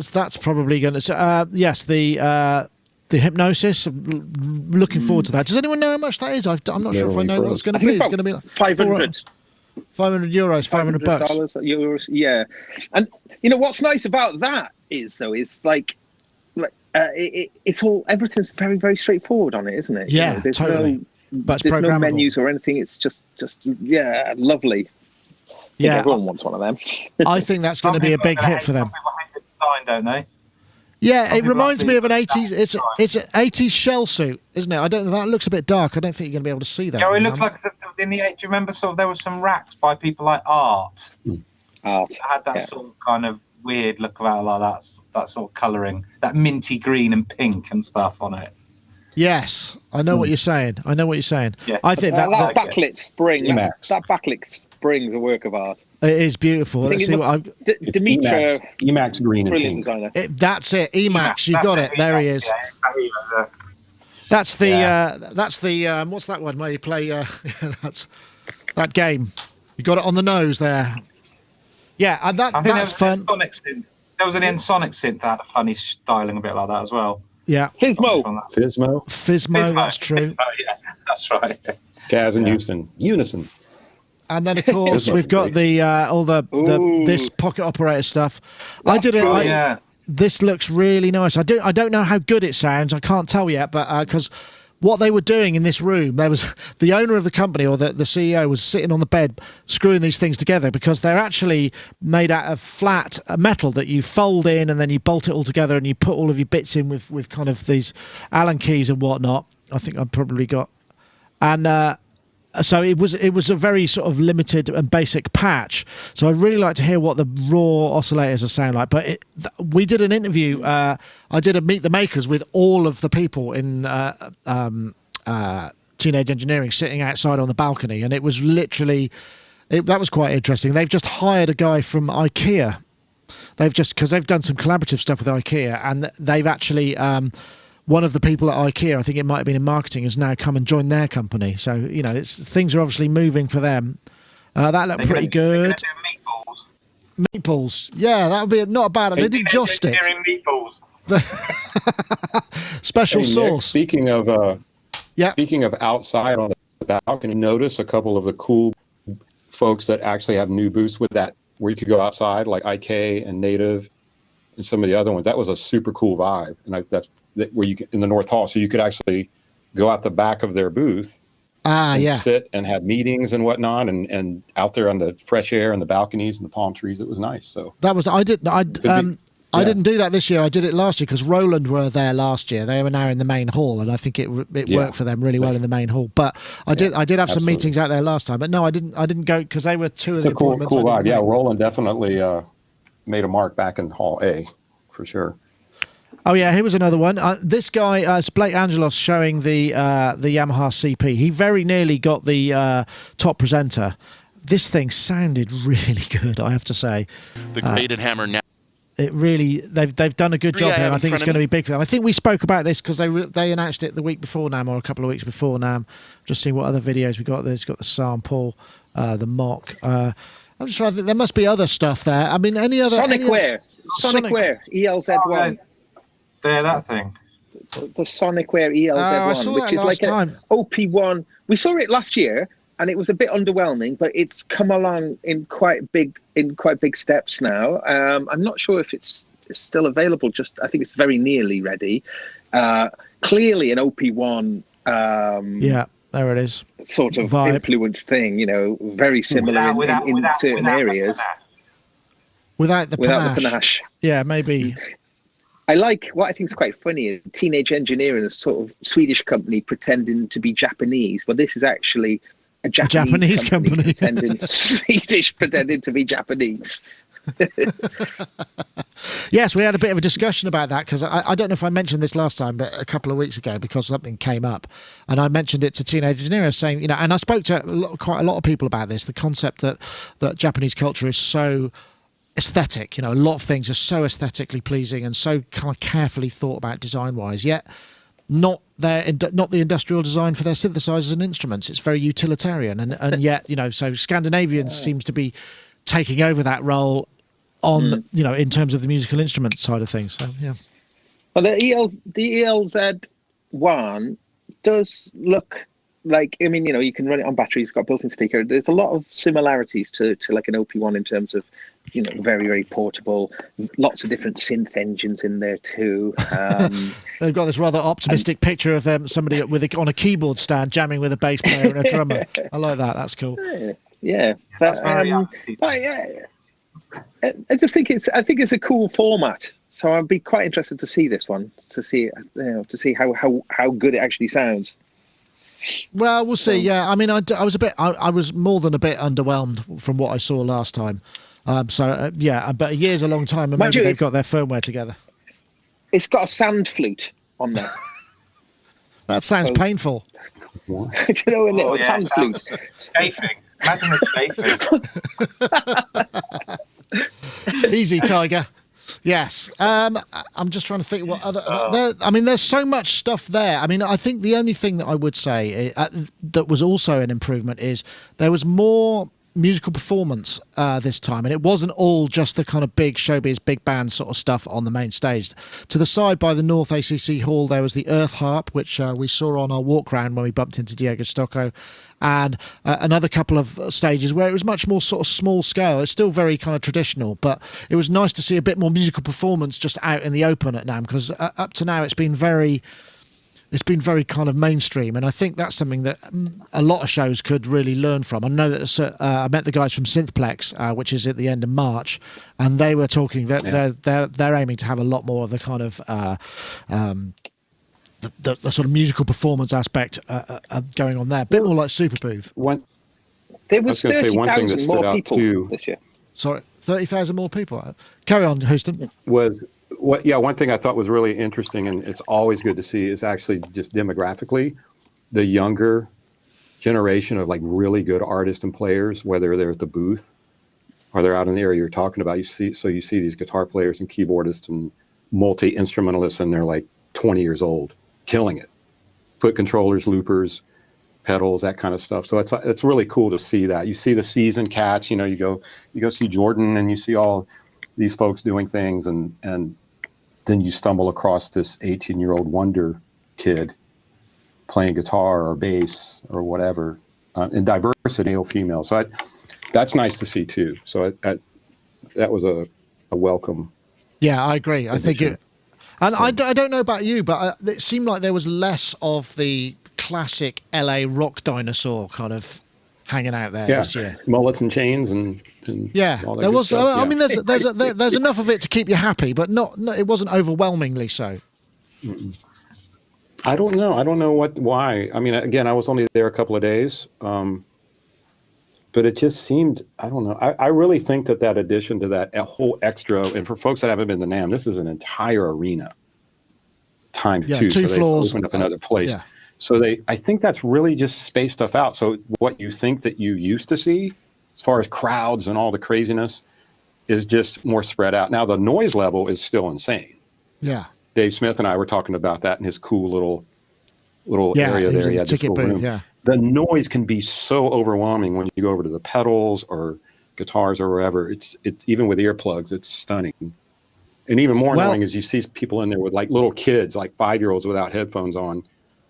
B: So that's probably going to. Yes, the Hypnosis. Looking forward to that. Does anyone know how much that is? I'm not sure if I know what it's going to be. It's going to be like
E: 500.
B: 500 euros, $500 bucks.
E: Euros, yeah. And you know what's nice about that is like it's all, everything's very, very straightforward on it, isn't it?
B: Yeah,
E: you know,
B: totally. But
E: there's no menus or anything. It's just lovely.
B: Yeah,
E: everyone wants one of them.
B: I think that's going to be a big hit for them.
C: People hate the design, don't they?
B: Yeah, it reminds me of an 80s. It's an 80s shell suit, isn't it? I don't know. That looks a bit dark. I don't think you're going to be able to see that.
C: Yeah, it looks like in the. Do you remember? Sort of, there were some racks by people like Art.
E: Art.
C: It had that sort of kind of weird look about like that sort of colouring, that minty green and pink and stuff on it.
B: Yes, I know what you're saying.
C: Yeah.
B: I think
E: that backlit spring. That backlit spring's a work of art.
B: It is beautiful. Let's see what I've.
E: Dimitra,
D: Emax green and
E: brilliant
D: pink.
E: designer.
B: That's it. Emax. You've got it. There he is.
C: Yeah.
B: That's the what's that one where you play? That's that game. You got it on the nose there. Yeah, and that's fun.
C: There was an N-Sonic synth that had a funny styling a bit like that as well.
B: Yeah.
E: Fismo,
B: that's true.
C: Yeah, that's right.
D: Gaz and Unison.
B: And then of course we've got the all the this pocket operator stuff. This looks really nice. I don't know how good it sounds. I can't tell yet, but because what they were doing in this room, there was the owner of the company or the CEO was sitting on the bed screwing these things together because they're actually made out of flat metal that you fold in and then you bolt it all together and you put all of your bits in with kind of these Allen keys and whatnot. I think I've probably got, and so it was a very sort of limited and basic patch. So I'd really like to hear what the raw oscillators sound like. But we did an interview. I did a Meet the Makers with all of the people in Teenage Engineering sitting outside on the balcony, and it was literally that was quite interesting. They've just hired a guy from IKEA. Because they've done some collaborative stuff with IKEA, and they've actually. One of the people at IKEA, I think it might have been in marketing, has now come and joined their company. So, things are obviously moving for them. That looked pretty good.
C: Meatballs.
B: Meatballs. Yeah, that would be not a bad. They did joss stick.
C: Meatballs.
B: Special
D: Nick,
B: sauce.
D: speaking of outside on the balcony, notice a couple of the cool folks that actually have new booths with that, where you could go outside, like IK and Native and some of the other ones. That was a super cool vibe, and that's where you in the North Hall, so you could actually go out the back of their booth and sit and have meetings and whatnot, and out there on the fresh air and the balconies and the palm trees. It was nice. So
B: that was I didn't do that this year. I did it last year because Roland were there last year. They were now in the main hall, and I think it worked for them really well in the main hall. But I did have some meetings out there last time. But no, I didn't go because they were two of the appointments.
D: Cool vibe. Yeah, Roland definitely made a mark back in Hall A for sure.
B: Oh yeah, here was another one. This guy, it's Blake Angelos showing the Yamaha CP. He very nearly got the top presenter. This thing sounded really good, I have to say.
G: The graded hammer now.
B: It really, they've done a good job here. I think it's going to be big for them. I think we spoke about this because they announced it the week before NAMM, or a couple of weeks before NAMM. Just seeing what other videos we got. There's got the sample, the mock. I'm just trying to think. There must be other stuff there. I mean, any other
E: Sonicware, ELZ1.
C: There, that thing.
E: The Sonicware ELZ1, which is like an OP1. We saw it last year, and it was a bit underwhelming, but it's come along in quite big steps now. I'm not sure if it's still available. I think it's very nearly ready. Clearly, an OP1
B: there it is.
E: Sort of vibe. Influence thing, very similar in certain areas.
B: Without the panache. Yeah, maybe.
E: I like what I think is quite funny. Teenage Engineering, a sort of Swedish company pretending to be Japanese. Well, this is actually a Japanese company pretending Swedish, pretending to be Japanese.
B: Yes, we had a bit of a discussion about that because I don't know if I mentioned this last time, but a couple of weeks ago, because something came up, and I mentioned it to Teenage Engineer, saying, and I spoke to quite a lot of people about this. The concept that Japanese culture is so aesthetic, a lot of things are so aesthetically pleasing and so kind of carefully thought about design-wise, yet not the industrial design for their synthesizers and instruments. It's very utilitarian, and yet so Scandinavians seems to be taking over that role on in terms of the musical instrument side of things. So yeah.
E: Well, the ELZ1 does look like, you can run it on batteries. It's got a built-in speaker. There's a lot of similarities to like an OP1 in terms of very, very portable. Lots of different synth engines in there too.
B: They've got this rather optimistic picture of somebody on a keyboard stand jamming with a bass player and a drummer. I like that. That's cool.
E: Yeah, but I just think it's a cool format. So I'd be quite interested to see this one, to see how good it actually sounds.
B: Well, we'll see. Yeah, I mean, I was more than a bit underwhelmed from what I saw last time. But a year's a long time, and maybe they've got their firmware together.
E: It's got a sand flute on there.
B: That sounds painful.
E: Do you know a little sand flute?
C: Chafing. Imagine the chafing.
B: Easy, Tiger. Yes. I'm just trying to think what other... there's so much stuff there. I mean, I think the only thing that I would say that was also an improvement is there was more musical performance this time, and it wasn't all just the kind of big showbiz, big band sort of stuff on the main stage. To the side by the North ACC Hall, there was the Earth Harp, which we saw on our walk round when we bumped into Diego Stocco, and another couple of stages where it was much more sort of small scale. It's still very kind of traditional, but it was nice to see a bit more musical performance just out in the open at NAMM, because up to now it's been very kind of mainstream, and I think that's something that a lot of shows could really learn from. I know that I met the guys from Synthplex, which is at the end of March, and they were talking that they're aiming to have a lot more of the kind of the sort of musical performance aspect going on there. A bit more like Super Booth.
E: There was 30,000 more people this year.
B: Sorry, 30,000 more people. Carry on, Houston.
D: One thing I thought was really interesting, and it's always good to see, is actually just demographically, the younger generation of like really good artists and players, whether they're at the booth or they're out in the area you're talking about. You see these guitar players and keyboardists and multi-instrumentalists, and they're like 20 years old, killing it. Foot controllers, loopers, pedals, that kind of stuff. So it's really cool to see that. You see the seasoned cats, you go see Jordan and you see all these folks doing things, and then you stumble across this 18-year-old wonder kid playing guitar or bass or whatever, in diversity, male, female. So that's nice to see too. So that was a welcome.
B: Yeah, I agree. I think
D: addition.
B: And I don't know about you, but it seemed like there was less of the classic LA rock dinosaur kind of hanging out there this year.
D: Mullets and chains and
B: yeah,
D: all that
B: there
D: good
B: was.
D: stuff.
B: I mean, there's enough of it to keep you happy, but not it wasn't overwhelmingly so.
D: Mm-mm. I don't know why. I mean, again, I was only there a couple of days, but it just seemed, I don't know. I really think that addition to that whole extra, and for folks that haven't been to NAMM, this is an entire arena times two.
B: Two
D: so
B: floors.
D: They opened up another place.
B: Yeah.
D: So I think that's really just spaced stuff out. So what you think that you used to see, as far as crowds and all the craziness, is just more spread out. Now the noise level is still insane.
B: Yeah.
D: Dave Smith and I were talking about that in his cool little area there. He had this
B: ticket
D: little
B: booth.
D: room.
B: Yeah.
D: The noise can be so overwhelming when you go over to the pedals or guitars or wherever. It even with earplugs, it's stunning. And even more annoying is you see people in there with like little kids, like 5-year-olds without headphones on,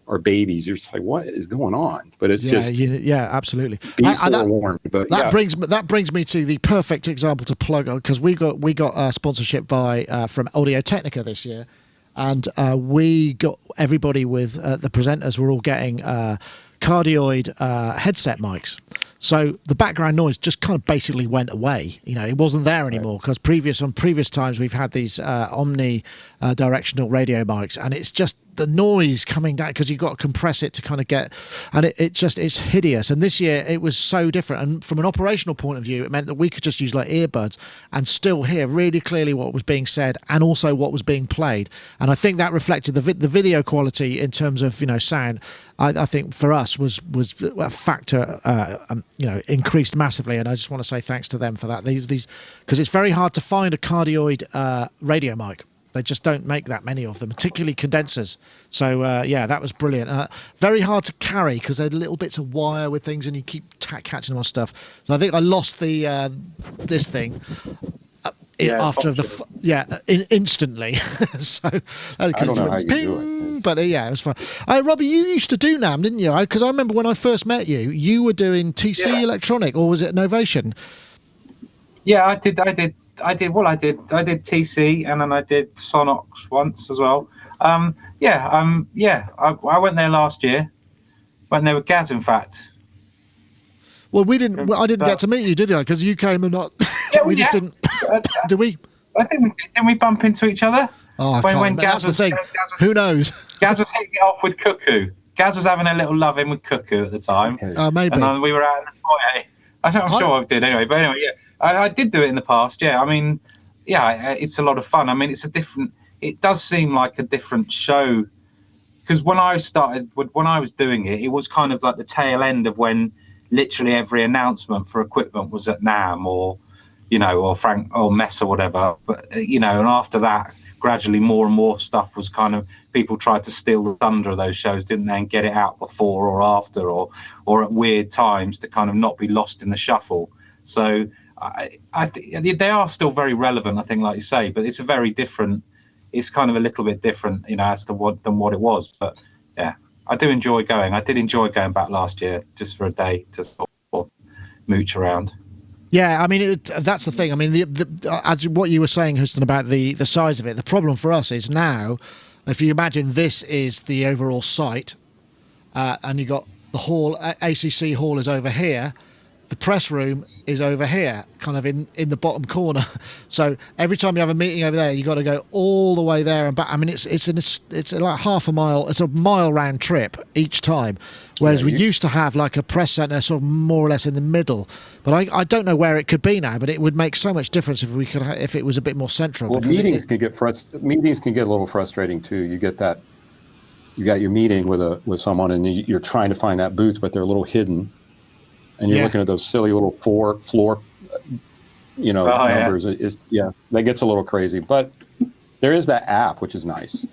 D: or babies. You're just like, what is going on? But it's
B: absolutely.
D: Be forewarned. But
B: that brings me to the perfect example to plug on, because we got sponsorship from Audio Technica this year, and we got everybody with the presenters were all getting cardioid headset mics. So the background noise just kind of basically went away. It wasn't there anymore, because on previous times we've had these omni directional radio mics, and it's just the noise coming down because you've got to compress it to kind of get, and it's hideous. And this year it was so different. And from an operational point of view, it meant that we could just use like earbuds and still hear really clearly what was being said and also what was being played. And I think that reflected the video quality in terms of sound. I think for us was a factor, increased massively, and I just want to say thanks to them for that. These because it's very hard to find a cardioid radio mic. They just don't make that many of them, particularly condensers. So that was brilliant. Very hard to carry because they're little bits of wire with things, and you keep catching them on stuff. So I think I lost the this thing. Instantly. So
D: I don't know how you do it.
B: But it was fun. Robbie, you used to do NAMM, didn't you? Because I remember when I first met you, you were doing TC Electronic, or was it Novation?
C: Yeah, I did TC, and then I did Sonox once as well. I went there last year. Went there with Gaz, in fact.
B: Well, I didn't get to meet you, did I? Because you came and not.
C: Yeah,
B: we just didn't. Did we?
C: I think didn't we bump into each other?
B: Oh,
C: when
B: Gaz was the thing. Who knows?
C: Gaz was hitting it off with Cuckoo. Gaz was having a little love-in with Cuckoo at the time.
B: Okay. Maybe.
C: And then we were out in the foyer. I'm sure I did anyway. But anyway, yeah. I did do it in the past, yeah. I mean, yeah, it's a lot of fun. I mean, it does seem like a different show, because when I was doing it, it was kind of like the tail end of when literally every announcement for equipment was at NAMM or Frank or Mess or whatever. But, and after that, gradually more and more stuff was kind of, people tried to steal the thunder of those shows, didn't they, and get it out before or after or at weird times to kind of not be lost in the shuffle. So I think they are still very relevant, I think, like you say, but it's kind of a little bit different, as to than what it was. But yeah, I do enjoy going. I did enjoy going back last year just for a day to sort of mooch around.
B: Yeah, I mean, that's the thing. I mean, as what you were saying, Houston, about the size of it, the problem for us is now, if you imagine this is the overall site, and you got the hall, ACC hall is over here, the press room is over here, kind of in the bottom corner. So every time you have a meeting over there, you got to go all the way there and back. I mean, it's like half a mile. It's a mile round trip each time. Whereas we used to have like a press centre sort of more or less in the middle. But I don't know where it could be now. But it would make so much difference if if it was a bit more central.
D: Well, meetings can get a little frustrating too. You got your meeting with someone, and you're trying to find that booth, but they're a little hidden. And you're looking at those silly little floor, numbers. That gets a little crazy. But there is that app, which is nice.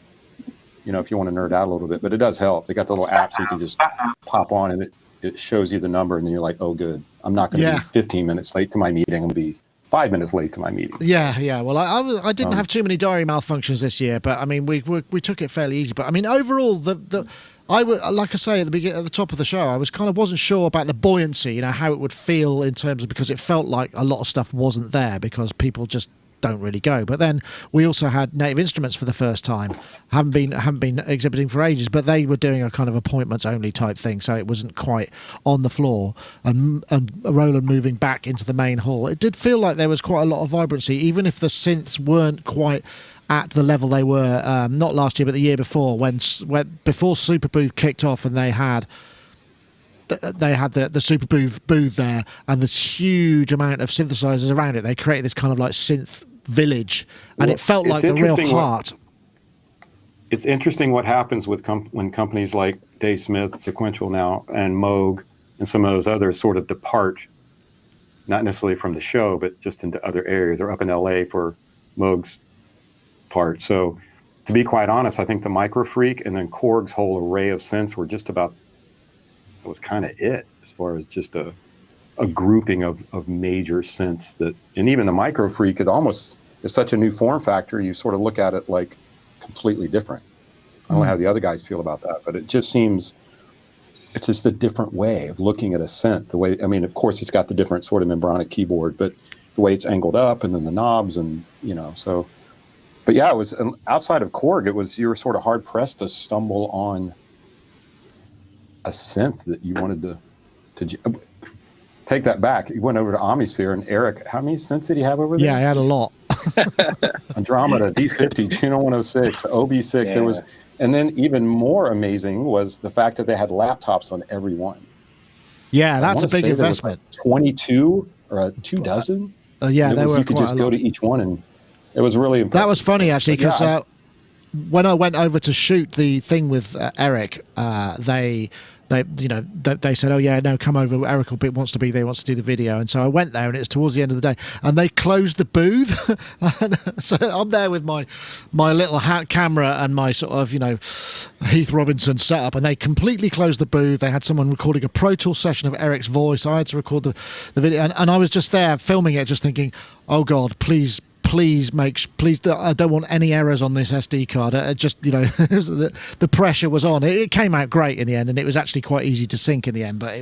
D: if you want to nerd out a little bit, but it does help. They got the little app so you can just pop on and it shows you the number, and then you're like, oh, good. I'm not going to be 15 minutes late to my meeting. I'm going to be 5 minutes late to my meeting.
B: Yeah. Well, I didn't have too many diary malfunctions this year, but I mean, we took it fairly easy. But I mean, overall, like I say at the top of the show, I wasn't sure about the buoyancy, how it would feel in terms of, because it felt like a lot of stuff wasn't there because people just don't really go. But then we also had Native Instruments for the first time. Haven't been exhibiting for ages, but they were doing a kind of appointments only type thing, so it wasn't quite on the floor. And Roland moving back into the main hall, it did feel like there was quite a lot of vibrancy, even if the synths weren't quite at the level they were not last year but the year before, when before Super Booth kicked off, and they had the Super Booth there and this huge amount of synthesizers around it. They created this kind of like synth village, and it felt like the real heart.
D: It's interesting what happens with when companies like Dave Smith, Sequential now, and Moog, and some of those others sort of depart, not necessarily from the show, but just into other areas. They're up in LA for Moog's part. So to be quite honest, I think the Micro Freak and then Korg's whole array of synths were just about, it was kind of it as far as just a grouping of major synths that, and even the Micro Freak, it almost is such a new form factor. You sort of look at it like completely different. I don't know how the other guys feel about that, but it just seems, it's just a different way of looking at a synth. The way, I mean, of course it's got the different sort of membronic keyboard, but the way it's angled up and then the knobs and, so, but yeah, it was outside of Korg, you were sort of hard pressed to stumble on a synth that you wanted to take that back. You went over to Omnisphere, and Eric, how many synths did he have over there?
B: Yeah, I had a lot.
D: Andromeda, D50, Juno 106, OB6. There was, and then even more amazing was the fact that they had laptops on every one.
B: Yeah, that's a big investment.
D: Like 22 or 24.
B: Yeah, there were.
D: You could just go to each one, and it was really impressive.
B: That was funny actually, because when I went over to shoot the thing with Eric, they said, oh yeah, no, come over, Eric wants to be there, wants to do the video. And so I went there, and it's towards the end of the day, and they closed the booth. And so I'm there with my little camera and my sort of Heath Robinson setup, and they completely closed the booth. They had someone recording a Pro Tools session of Eric's voice. I had to record the video, and I was just there filming it, just thinking, oh God, please, I don't want any errors on this SD card. The pressure was on. It came out great in the end, and it was actually quite easy to sync in the end. But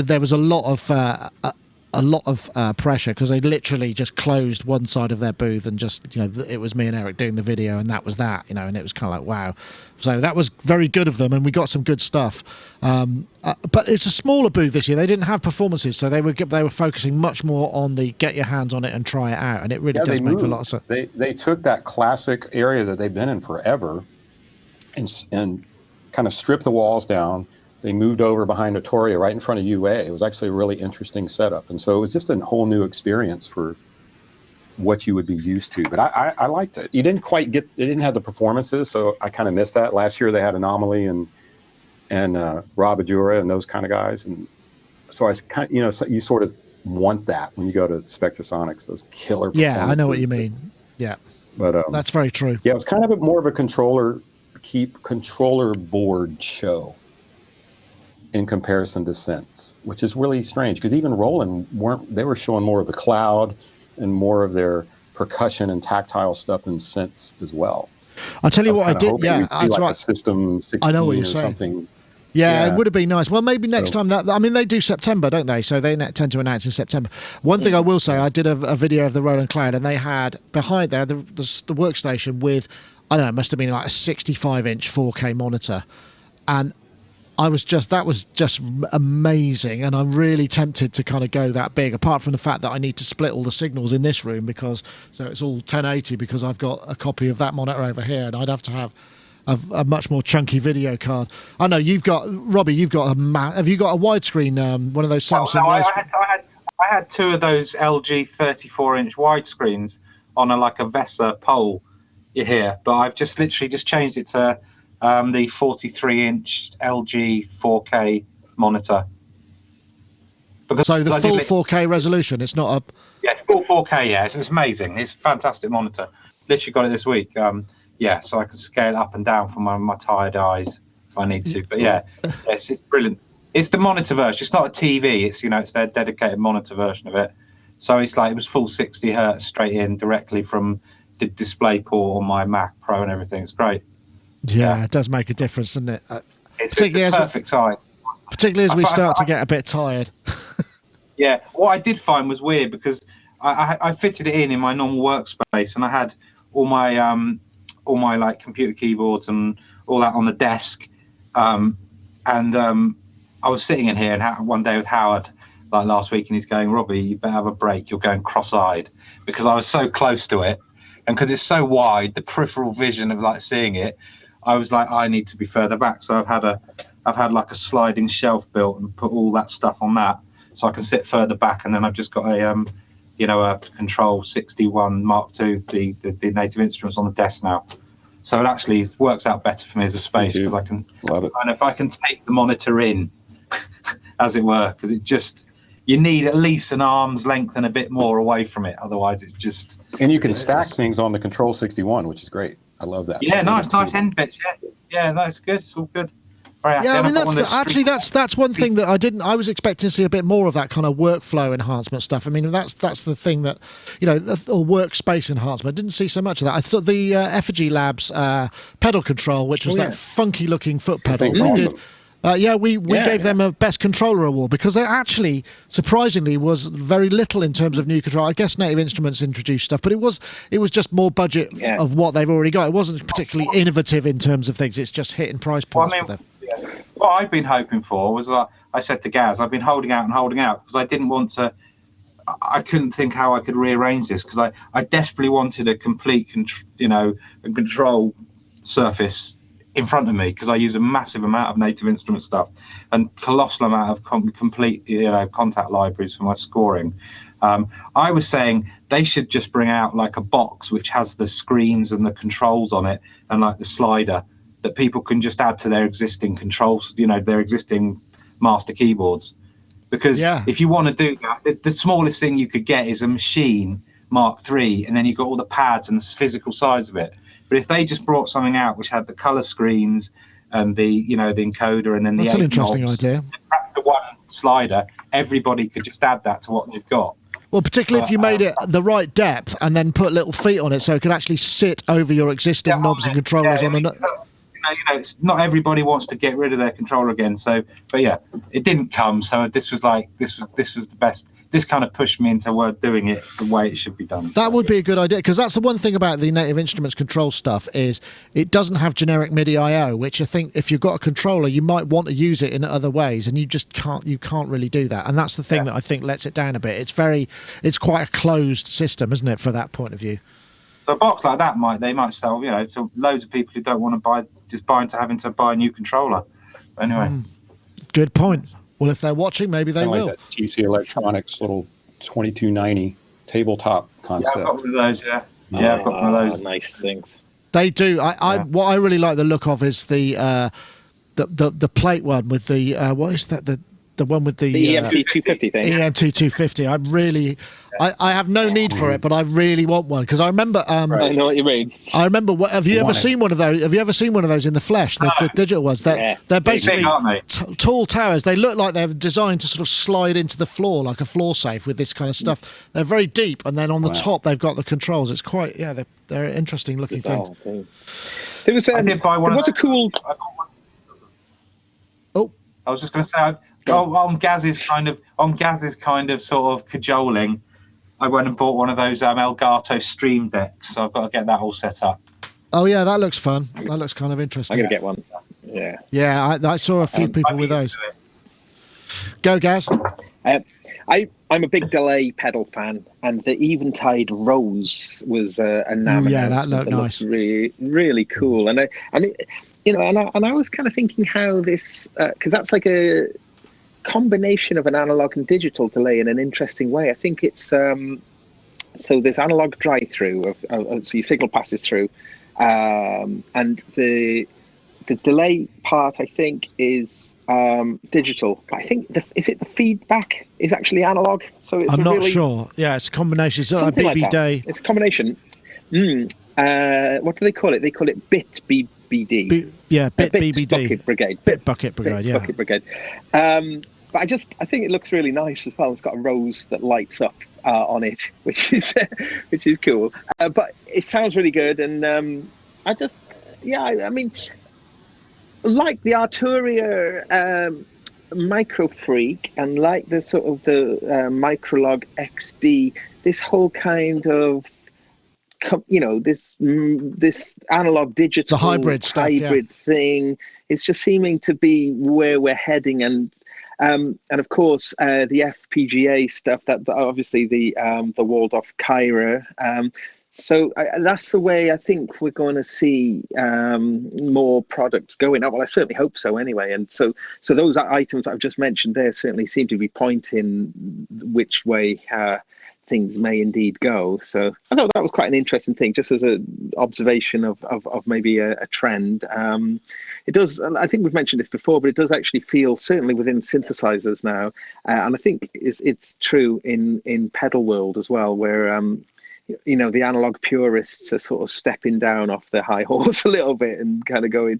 B: there was a lot of pressure, because they literally just closed one side of their booth, and just it was me and Eric doing the video, and that was that. And it was kind of like, wow. So that was very good of them, and we got some good stuff. But it's a smaller booth this year. They didn't have performances, so they were focusing much more on the get your hands on it and try it out, and it really does make a lot of sense.
D: They took that classic area that they've been in forever, and kind of stripped the walls down. They moved over behind Arturia right in front of UA. It was actually a really interesting setup, and so it was just a whole new experience for what you would be used to. But I liked it. You didn't quite they didn't have the performances, so I kind of missed that. Last year they had Anomaly and Rob Ajura and those kind of guys, and so I kind of, so you sort of want that when you go to Spectrasonics, those killer performances.
B: Yeah, I know what you mean. Yeah,
D: but
B: that's very true.
D: Yeah, it was kind of more of a controller board show in comparison to synths, which is really strange, because even Roland they were showing more of the cloud and more of their percussion and tactile stuff than synths as well.
B: I'll tell you what I did. Yeah,
D: that's
B: like
D: right. A System 16
B: I know what you're
D: or
B: saying.
D: Something.
B: Yeah, it would have been nice. Well, maybe next time. They do September, don't they? So they tend to announce in September. One thing I will say, I did a video of the Roland Cloud, and they had behind there the workstation with, I don't know, it must have been like a 65-inch 4K monitor, and that was just amazing, and I'm really tempted to kind of go that big, apart from the fact that I need to split all the signals in this room, so it's all 1080, because I've got a copy of that monitor over here, and I'd have to have a much more chunky video card. I know Robbie, have you got a widescreen, one of those Samsung?
C: No, I had two of those LG 34-inch widescreens on a VESA pole here, but I've just literally changed it to the 43-inch LG 4K monitor.
B: So the full 4K resolution, it's not
C: full 4K, yeah. It's amazing. It's a fantastic monitor. Literally got it this week. yeah, so I can scale it up and down for my tired eyes if I need to. But yeah, it's brilliant. It's the monitor version. It's not a TV. It's it's their dedicated monitor version of it. So it's like it was full 60 hertz straight in directly from the display port on my Mac Pro and everything. It's great.
B: Yeah, it does make a difference, doesn't it?
C: It's the perfect size.
B: Particularly as we start to get a bit tired.
C: Yeah, what I did find was weird because I fitted it in my normal workspace, and I had all my like computer keyboards and all that on the desk, and I was sitting in here and one day with Howard like last week, and he's going, Robbie, you better have a break. You're going cross-eyed, because I was so close to it, and because it's so wide, the peripheral vision of like seeing it, I was like, I need to be further back. So I've had like a sliding shelf built and put all that stuff on that, so I can sit further back. And then I've just got a Control 61 Mark II, the Native Instruments on the desk now. So it actually works out better for me as a space, because I can if I can take the monitor in, as it were, because you need at least an arm's length and a bit more away from it. Otherwise, it's just.
D: And you can stack things on the Control 61, which is great. I love that.
C: Yeah, nice end bits. Yeah, that's good. It's all good.
B: Yeah, I mean that's one thing that I was expecting to see a bit more of that kind of workflow enhancement stuff. I mean, that's the thing that or workspace enhancement. I didn't see so much of that. I thought the Effigy Labs pedal control, which was that funky looking foot pedal, we did. We gave them a Best Controller award, because there actually, surprisingly, was very little in terms of new control. I guess Native Instruments introduced stuff, but it was just more budget of what they've already got. It wasn't particularly innovative in terms of things. It's just hitting price points for them.
C: What I've been hoping for was, I said to Gaz, I've been holding out because I didn't want to. I couldn't think how I could rearrange this, because I desperately wanted a complete, control surface in front of me, because I use a massive amount of Native Instrument stuff and colossal amount of complete contact libraries for my scoring. I was saying they should just bring out like a box which has the screens and the controls on it, and like the slider that people can just add to their existing controls, their existing master keyboards. Because if you want to do that, the smallest thing you could get is a machine Mark III, and then you've got all the pads and the physical size of it. But if they just brought something out which had the color screens and the encoder and then
B: that's
C: the
B: an interesting idea.
C: Perhaps the one slider, everybody could just add that to what you've got.
B: Well, particularly if you made it the right depth and then put little feet on it, so it could actually sit over your existing knobs and controllers on another.
C: It's not everybody wants to get rid of their controller again. So, but yeah, it didn't come. So this was the best. This kind of pushed me into doing it the way it should be done.
B: That would be a good idea, because that's the one thing about the Native Instruments control stuff is it doesn't have generic MIDI I/O, which I think if you've got a controller, you might want to use it in other ways, and you just can't. You can't really do that, and that's the thing that I think lets it down a bit. It's quite a closed system, isn't it, for that point of view?
C: So a box like that might sell, to loads of people who don't want to having to buy a new controller. Anyway,
B: good point. Well, if they're watching, maybe they will.
D: Like that TC Electronics little 2290 tabletop concept.
C: Yeah, I've got one of those. I've got one of those.
E: Nice things.
B: They do. What I really like the look of is the plate one with the what is that the one with the
E: EMT 250 thing.
B: EMT 250. I have no need for it, but I really want one, because I remember.
E: I know what you mean.
B: I remember. Have you ever seen one of those? Have you ever seen one of those in the flesh? The digital ones. They're basically tall towers. They look like they're designed to sort of slide into the floor like a floor safe with this kind of stuff. They're very deep, and then on the top they've got the controls. It's quite they're interesting looking things.
E: There was a cool.
C: Oh, I was just going to say. On Gaz's kind of sort of cajoling, I went and bought one of those Elgato Stream Decks, so I've got to get that all set up.
B: Oh yeah, that looks fun. That looks kind of interesting.
E: I'm going to get one. Yeah.
B: Yeah, I saw a few people with those. Go, Gaz.
E: I'm a big delay pedal fan, and the Eventide Rose was a NAMM.
B: Yeah, that looked nice.
E: Really, really cool. And I mean, and I was kind of thinking how this, because that's like a combination of an analog and digital delay in an interesting way. I think it's so there's analog drive-through so your signal passes through, and the delay part I think is digital. I think is it the feedback is actually analog. So it's
B: I'm not sure. Yeah, it's a combination. It's like BB
E: like
B: Day.
E: It's a combination. what do they call it? They call it Bit BBD.
B: Bit BBD.
E: Bucket Brigade.
B: Bit Bucket Brigade, yeah.
E: Bucket Brigade. But I think it looks really nice as well. It's got a rose that lights up on it, which is cool. But it sounds really good, and I mean, like the Arturia Micro Freak, and like the sort of the Microlog XD, this whole kind of this analog digital
B: the hybrid stuff,
E: thing. It's just seeming to be where we're heading, and of course the FPGA stuff, that obviously the Waldorf Kyra. So that's the way I think we're going to see more products going up. Well, I certainly hope so anyway. And so those items I've just mentioned there certainly seem to be pointing which way things may indeed go. So I thought that was quite an interesting thing, just as an observation of maybe a trend. It does, I think we've mentioned this before, but it does actually feel, certainly within synthesizers now, and I think it's true in pedal world as well, where the analog purists are sort of stepping down off their high horse a little bit and kind of going,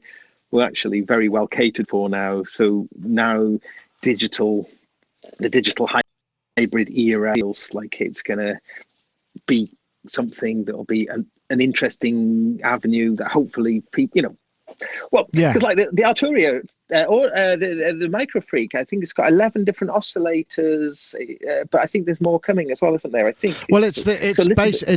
E: we're actually very well catered for now. So now the digital hybrid era feels like it's going to be something that will be an interesting avenue that hopefully people, because like the Arturia or the Micro Freak, I think it's got 11 different oscillators, but I think there's more coming as well, isn't there? I think.
B: Well, it's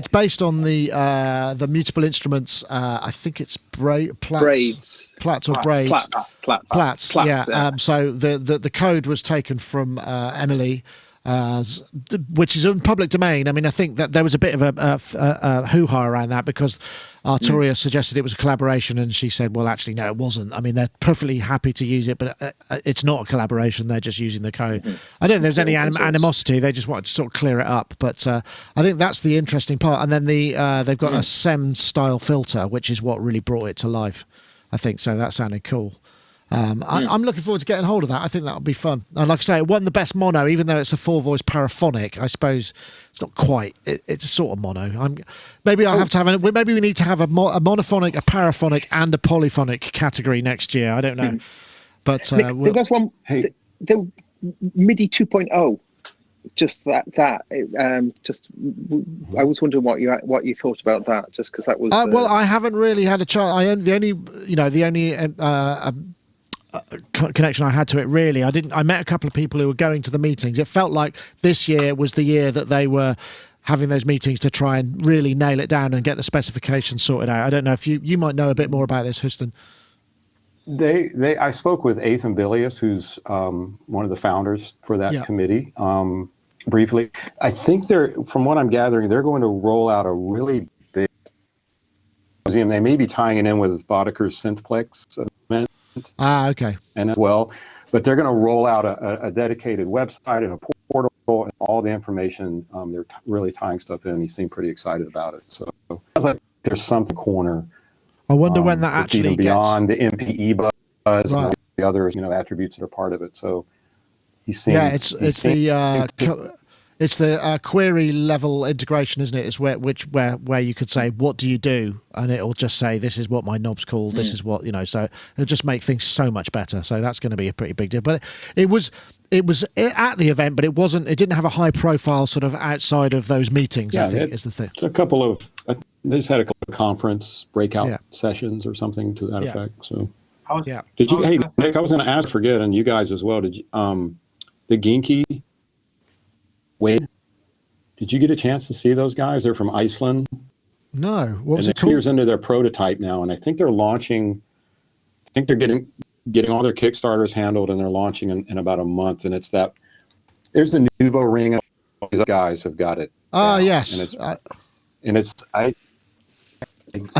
B: based on the mutable instruments. I think it's Plats or braids. Plats. Yeah. So the code was taken from Emily. Which is in public domain. I mean, I think that there was a bit of a hoo-ha around that because Arturia suggested it was a collaboration, and she said, well, actually, no, it wasn't. I mean, they're perfectly happy to use it, but it's not a collaboration. They're just using the code. I don't think there's any animosity. They just wanted to sort of clear it up. But I think that's the interesting part. And then they've got a SEM-style filter, which is what really brought it to life, I think. So that sounded cool. I'm looking forward to getting hold of that. I think that'll be fun. And like I say, it wasn't the best mono, even though it's a 4-voice paraphonic. I suppose it's not quite. It's a sort of mono. Maybe we need to have a monophonic, a paraphonic, and a polyphonic category next year. I don't know. But
E: Nick, there was one. The MIDI 2.0. Just that. I was wondering what you thought about that. Just because that was.
B: Well, I haven't really had a chance. The only connection I had to it, really, I met a couple of people who were going to the meetings. It felt like this year was the year that they were having those meetings to try and really nail it down and get the specifications sorted out. I don't know if you might know a bit more about this, Huston.
D: I spoke with Ethan Bilius, who's one of the founders for that committee, briefly. I think from what I'm gathering, they're going to roll out a really big museum. They may be tying it in with Bodeker's Synthplex event.
B: Okay.
D: And as well, but they're going to roll out a dedicated website and a portal and all the information. They're really tying stuff in. He seemed pretty excited about it. So it sounds like there's something corner.
B: I wonder when that actually
D: gets beyond the MPE buzz and all the other attributes that are part of it. So he's saying it's the query level integration, isn't it? It's where you could say, what do you do? And it'll just say, this is what my knob's called. This is what, so it'll just make things so much better. So that's going to be a pretty big deal. But it was at the event, but it didn't have a high profile sort of outside of those meetings, I think is the thing. They just had a couple of conference breakout sessions or something to that effect. So Hey, Nick, I was going to ask, forget, and you guys as well, did you, the Ginky, Wade, did you get a chance to see those guys? They're from Iceland.
B: No. What was it
D: called? 2
B: called?
D: years into their prototype now, and I think they're launching. I think they're getting all their Kickstarters handled, and they're launching in about a month. And it's that. There's the Nuvo ring. These guys have got it.
B: Yes.
D: And I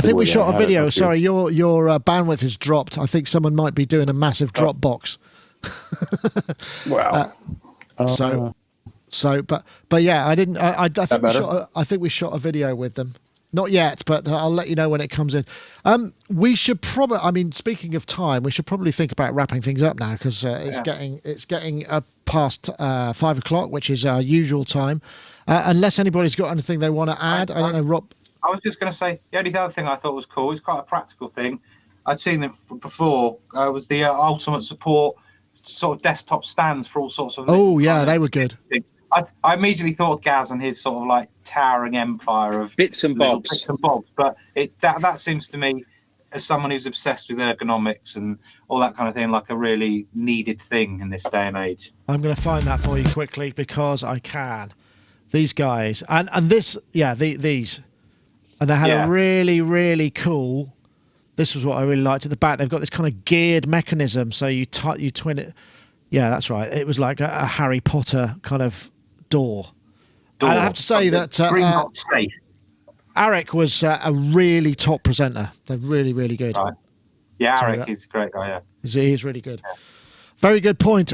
B: think we shot a video. Sorry, your bandwidth has dropped. I think someone might be doing a massive Dropbox.
D: Wow.
B: But yeah, I didn't. I think we shot a video with them. Not yet, but I'll let you know when it comes in. We should probably. I mean, speaking of time, we should probably think about wrapping things up now because it's getting past 5 o'clock, which is our usual time. Unless anybody's got anything they want to add, I don't know, Rob.
C: I was just going to say the only other thing I thought was cool. It's quite a practical thing. I'd seen it before. Was the ultimate support sort of desktop stands for all sorts of.
B: Oh yeah, they were good.
C: I immediately thought of Gaz and his sort of like towering empire of
E: bits and bobs.
C: But that seems to me, as someone who's obsessed with ergonomics and all that kind of thing, like a really needed thing in this day and age.
B: I'm going to find that for you quickly because I can. These guys and this, these, and they had a really, really cool. This was what I really liked at the back. They've got this kind of geared mechanism, so you twin it. Yeah, that's right. It was like a Harry Potter kind of door. And I have to say that Arik was a really top presenter. They're really, really good.
C: Right. Yeah, Arik is a great guy. Yeah,
B: he's really good. Yeah. Very good point.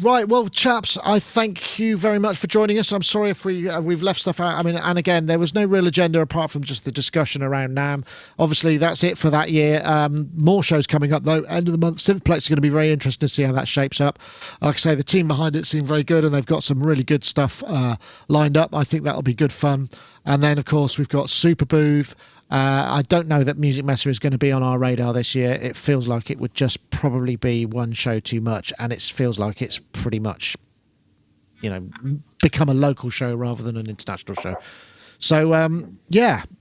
B: Right, well, chaps, I thank you very much for joining us. I'm sorry if we've left stuff out. I mean, and again, there was no real agenda apart from just the discussion around NAMM. Obviously, that's it for that year. More shows coming up, though. End of the month, Synthplex is going to be very interesting to see how that shapes up. Like I say, the team behind it seem very good, and they've got some really good stuff lined up. I think that'll be good fun. And then, of course, we've got Super Booth. I don't know that Music Messa is going to be on our radar this year. It feels like it would just probably be one show too much, and it feels like it's pretty much, become a local show rather than an international show. So,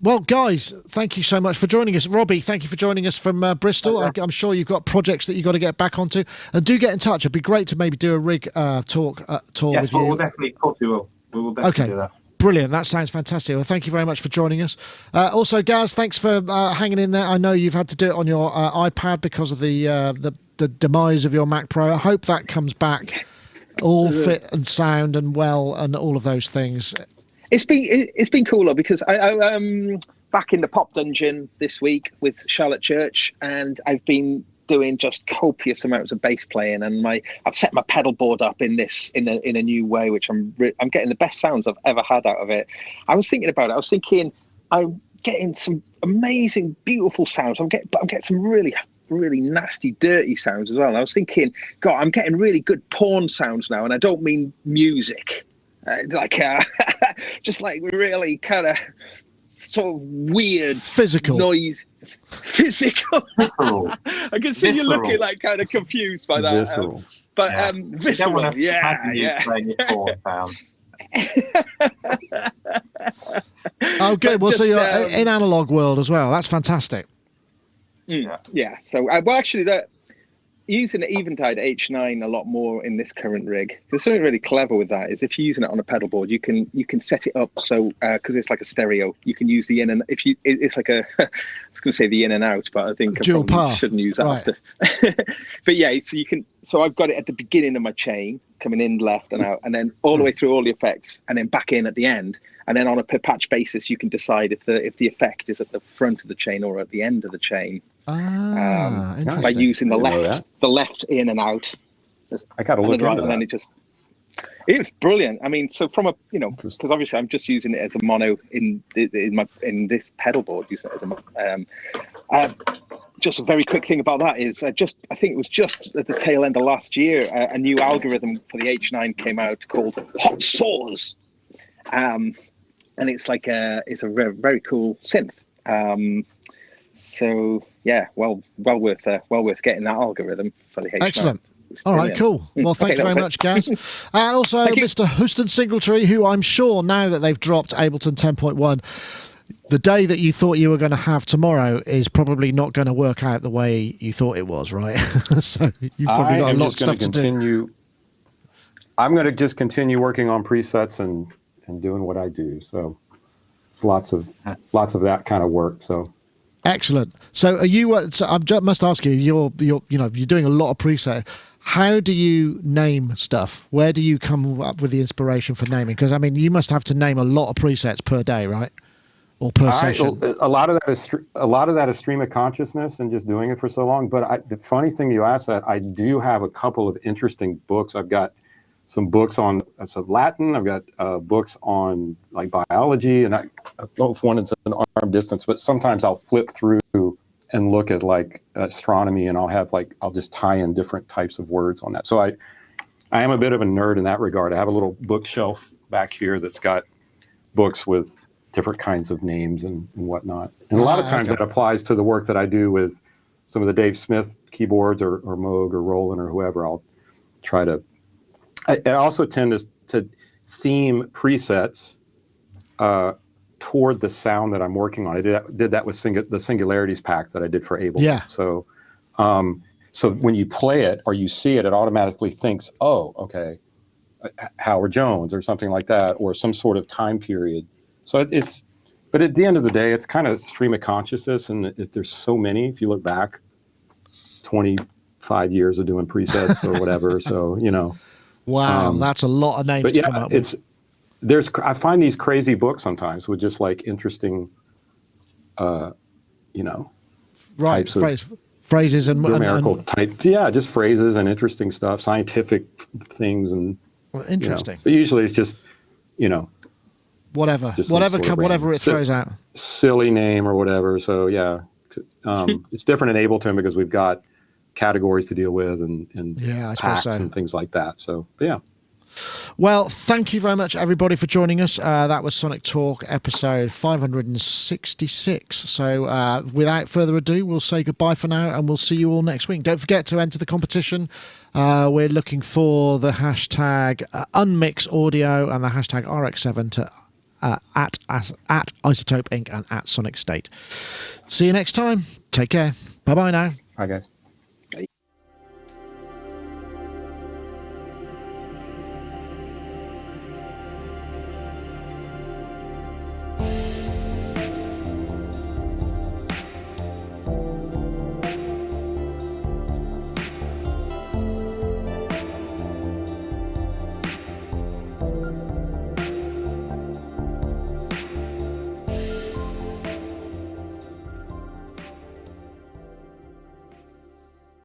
B: well, guys, thank you so much for joining us. Robbie, thank you for joining us from Bristol. I'm sure you've got projects that you've got to get back onto, and do get in touch. It'd be great to maybe do a rig tour with you.
C: We'll definitely, we will definitely do that.
B: Brilliant. That sounds fantastic. Well, thank you very much for joining us. Also, Gaz, thanks for hanging in there. I know you've had to do it on your iPad because of the demise of your Mac Pro. I hope that comes back all fit and sound and well and all of those things.
E: It's been cooler because I back in the Pop Dungeon this week with Charlotte Church, and I've been doing just copious amounts of bass playing, and I've set my pedal board up in a new way, which I'm getting the best sounds I've ever had out of it. I was thinking about it. I was thinking I'm getting some amazing, beautiful sounds. I'm getting some really, really nasty, dirty sounds as well. And I was thinking, God, I'm getting really good porn sounds now, and I don't mean music, just like really kind of sort of weird
B: physical
E: noise. Physical. I can see you looking like kind of confused by that.
D: Visceral.
E: Visceral. Yeah.
B: Oh, good. Well, so you're in analog world as well. That's fantastic.
E: Yeah. So, using the Eventide H9 a lot more in this current rig. There's something really clever with that. Is if you're using it on a pedal board, you can set it up so because it's like a stereo. You can use the in and it's like a. I was going to say the in and out, but I think
B: dual path.
E: Shouldn't use that.
B: Right.
E: But yeah, so you can. So I've got it at the beginning of my chain, coming in left and out, and then all the way through all the effects, and then back in at the end. And then on a per patch basis, you can decide if the effect is at the front of the chain or at the end of the chain.
B: Interesting.
E: By using the left in and out.
D: I got to look into that.
E: And then it's brilliant. I mean, so from because obviously I'm just using it as a mono in this pedal board. Using it as a just a very quick thing about that is I think it was just at the tail end of last year a new algorithm for the H9 came out called Hot Saws, and it's like it's a very, very cool synth. So yeah, well worth getting that algorithm for the H9.
B: Excellent. All right, cool. Well, thank you very much, Gaz. And also Mr. Houston Singletary, who I'm sure now that they've dropped Ableton 10.1, the day that you thought you were going to have tomorrow is probably not going to work out the way you thought it was, right? So you've probably got a lot of stuff to do.
D: I'm going to just continue working on presets and doing what I do. So it's lots of that kind of work. So.
B: Excellent. So are you? So I must ask you. You're doing a lot of preset. How do you name stuff? Where do you come up with the inspiration for naming? Because I mean, you must have to name a lot of presets per day, right? Or per session.
D: A lot of that is stream of consciousness and just doing it for so long. But the funny thing you asked that, I do have a couple of interesting books. I've got some books on Latin. I've got books on like biology, and I don't know if one is an arm distance, but sometimes I'll flip through and look at like astronomy, and I'll just tie in different types of words on that. So I am a bit of a nerd in that regard. I have a little bookshelf back here that's got books with different kinds of names and whatnot. And a lot of times that applies to the work that I do with some of the Dave Smith keyboards or Moog or Roland or whoever. I'll try to. I also tend to theme presets toward the sound that I'm working on. I did that with the Singularities pack that I did for Ableton.
B: Yeah.
D: So, so when you play it or you see it, it automatically thinks, oh, okay, Howard Jones or something like that, or some sort of time period. So but at the end of the day, it's kind of stream of consciousness, and there's so many. If you look back, 25 years of doing presets or whatever. So
B: wow, that's a lot of names to come up with.
D: I find these crazy books sometimes with just like interesting,
B: right,
D: types
B: phrases and
D: numerical type. Yeah, just phrases and interesting stuff, scientific things, and
B: interesting.
D: But usually it's just,
B: whatever it throws out.
D: Silly name or whatever. So yeah, it's different in Ableton because we've got categories to deal with and
B: I
D: packs
B: suppose so.
D: and things like that. So yeah.
B: Well, thank you very much, everybody, for joining us. That was Sonic Talk episode 566. So without further ado, we'll say goodbye for now, and we'll see you all next week. Don't forget to enter the competition. We're looking for the hashtag UnmixAudio and the hashtag RX7 to at iZotope Inc. and at Sonicstate. See you next time. Take care. Bye-bye now.
D: Bye, guys.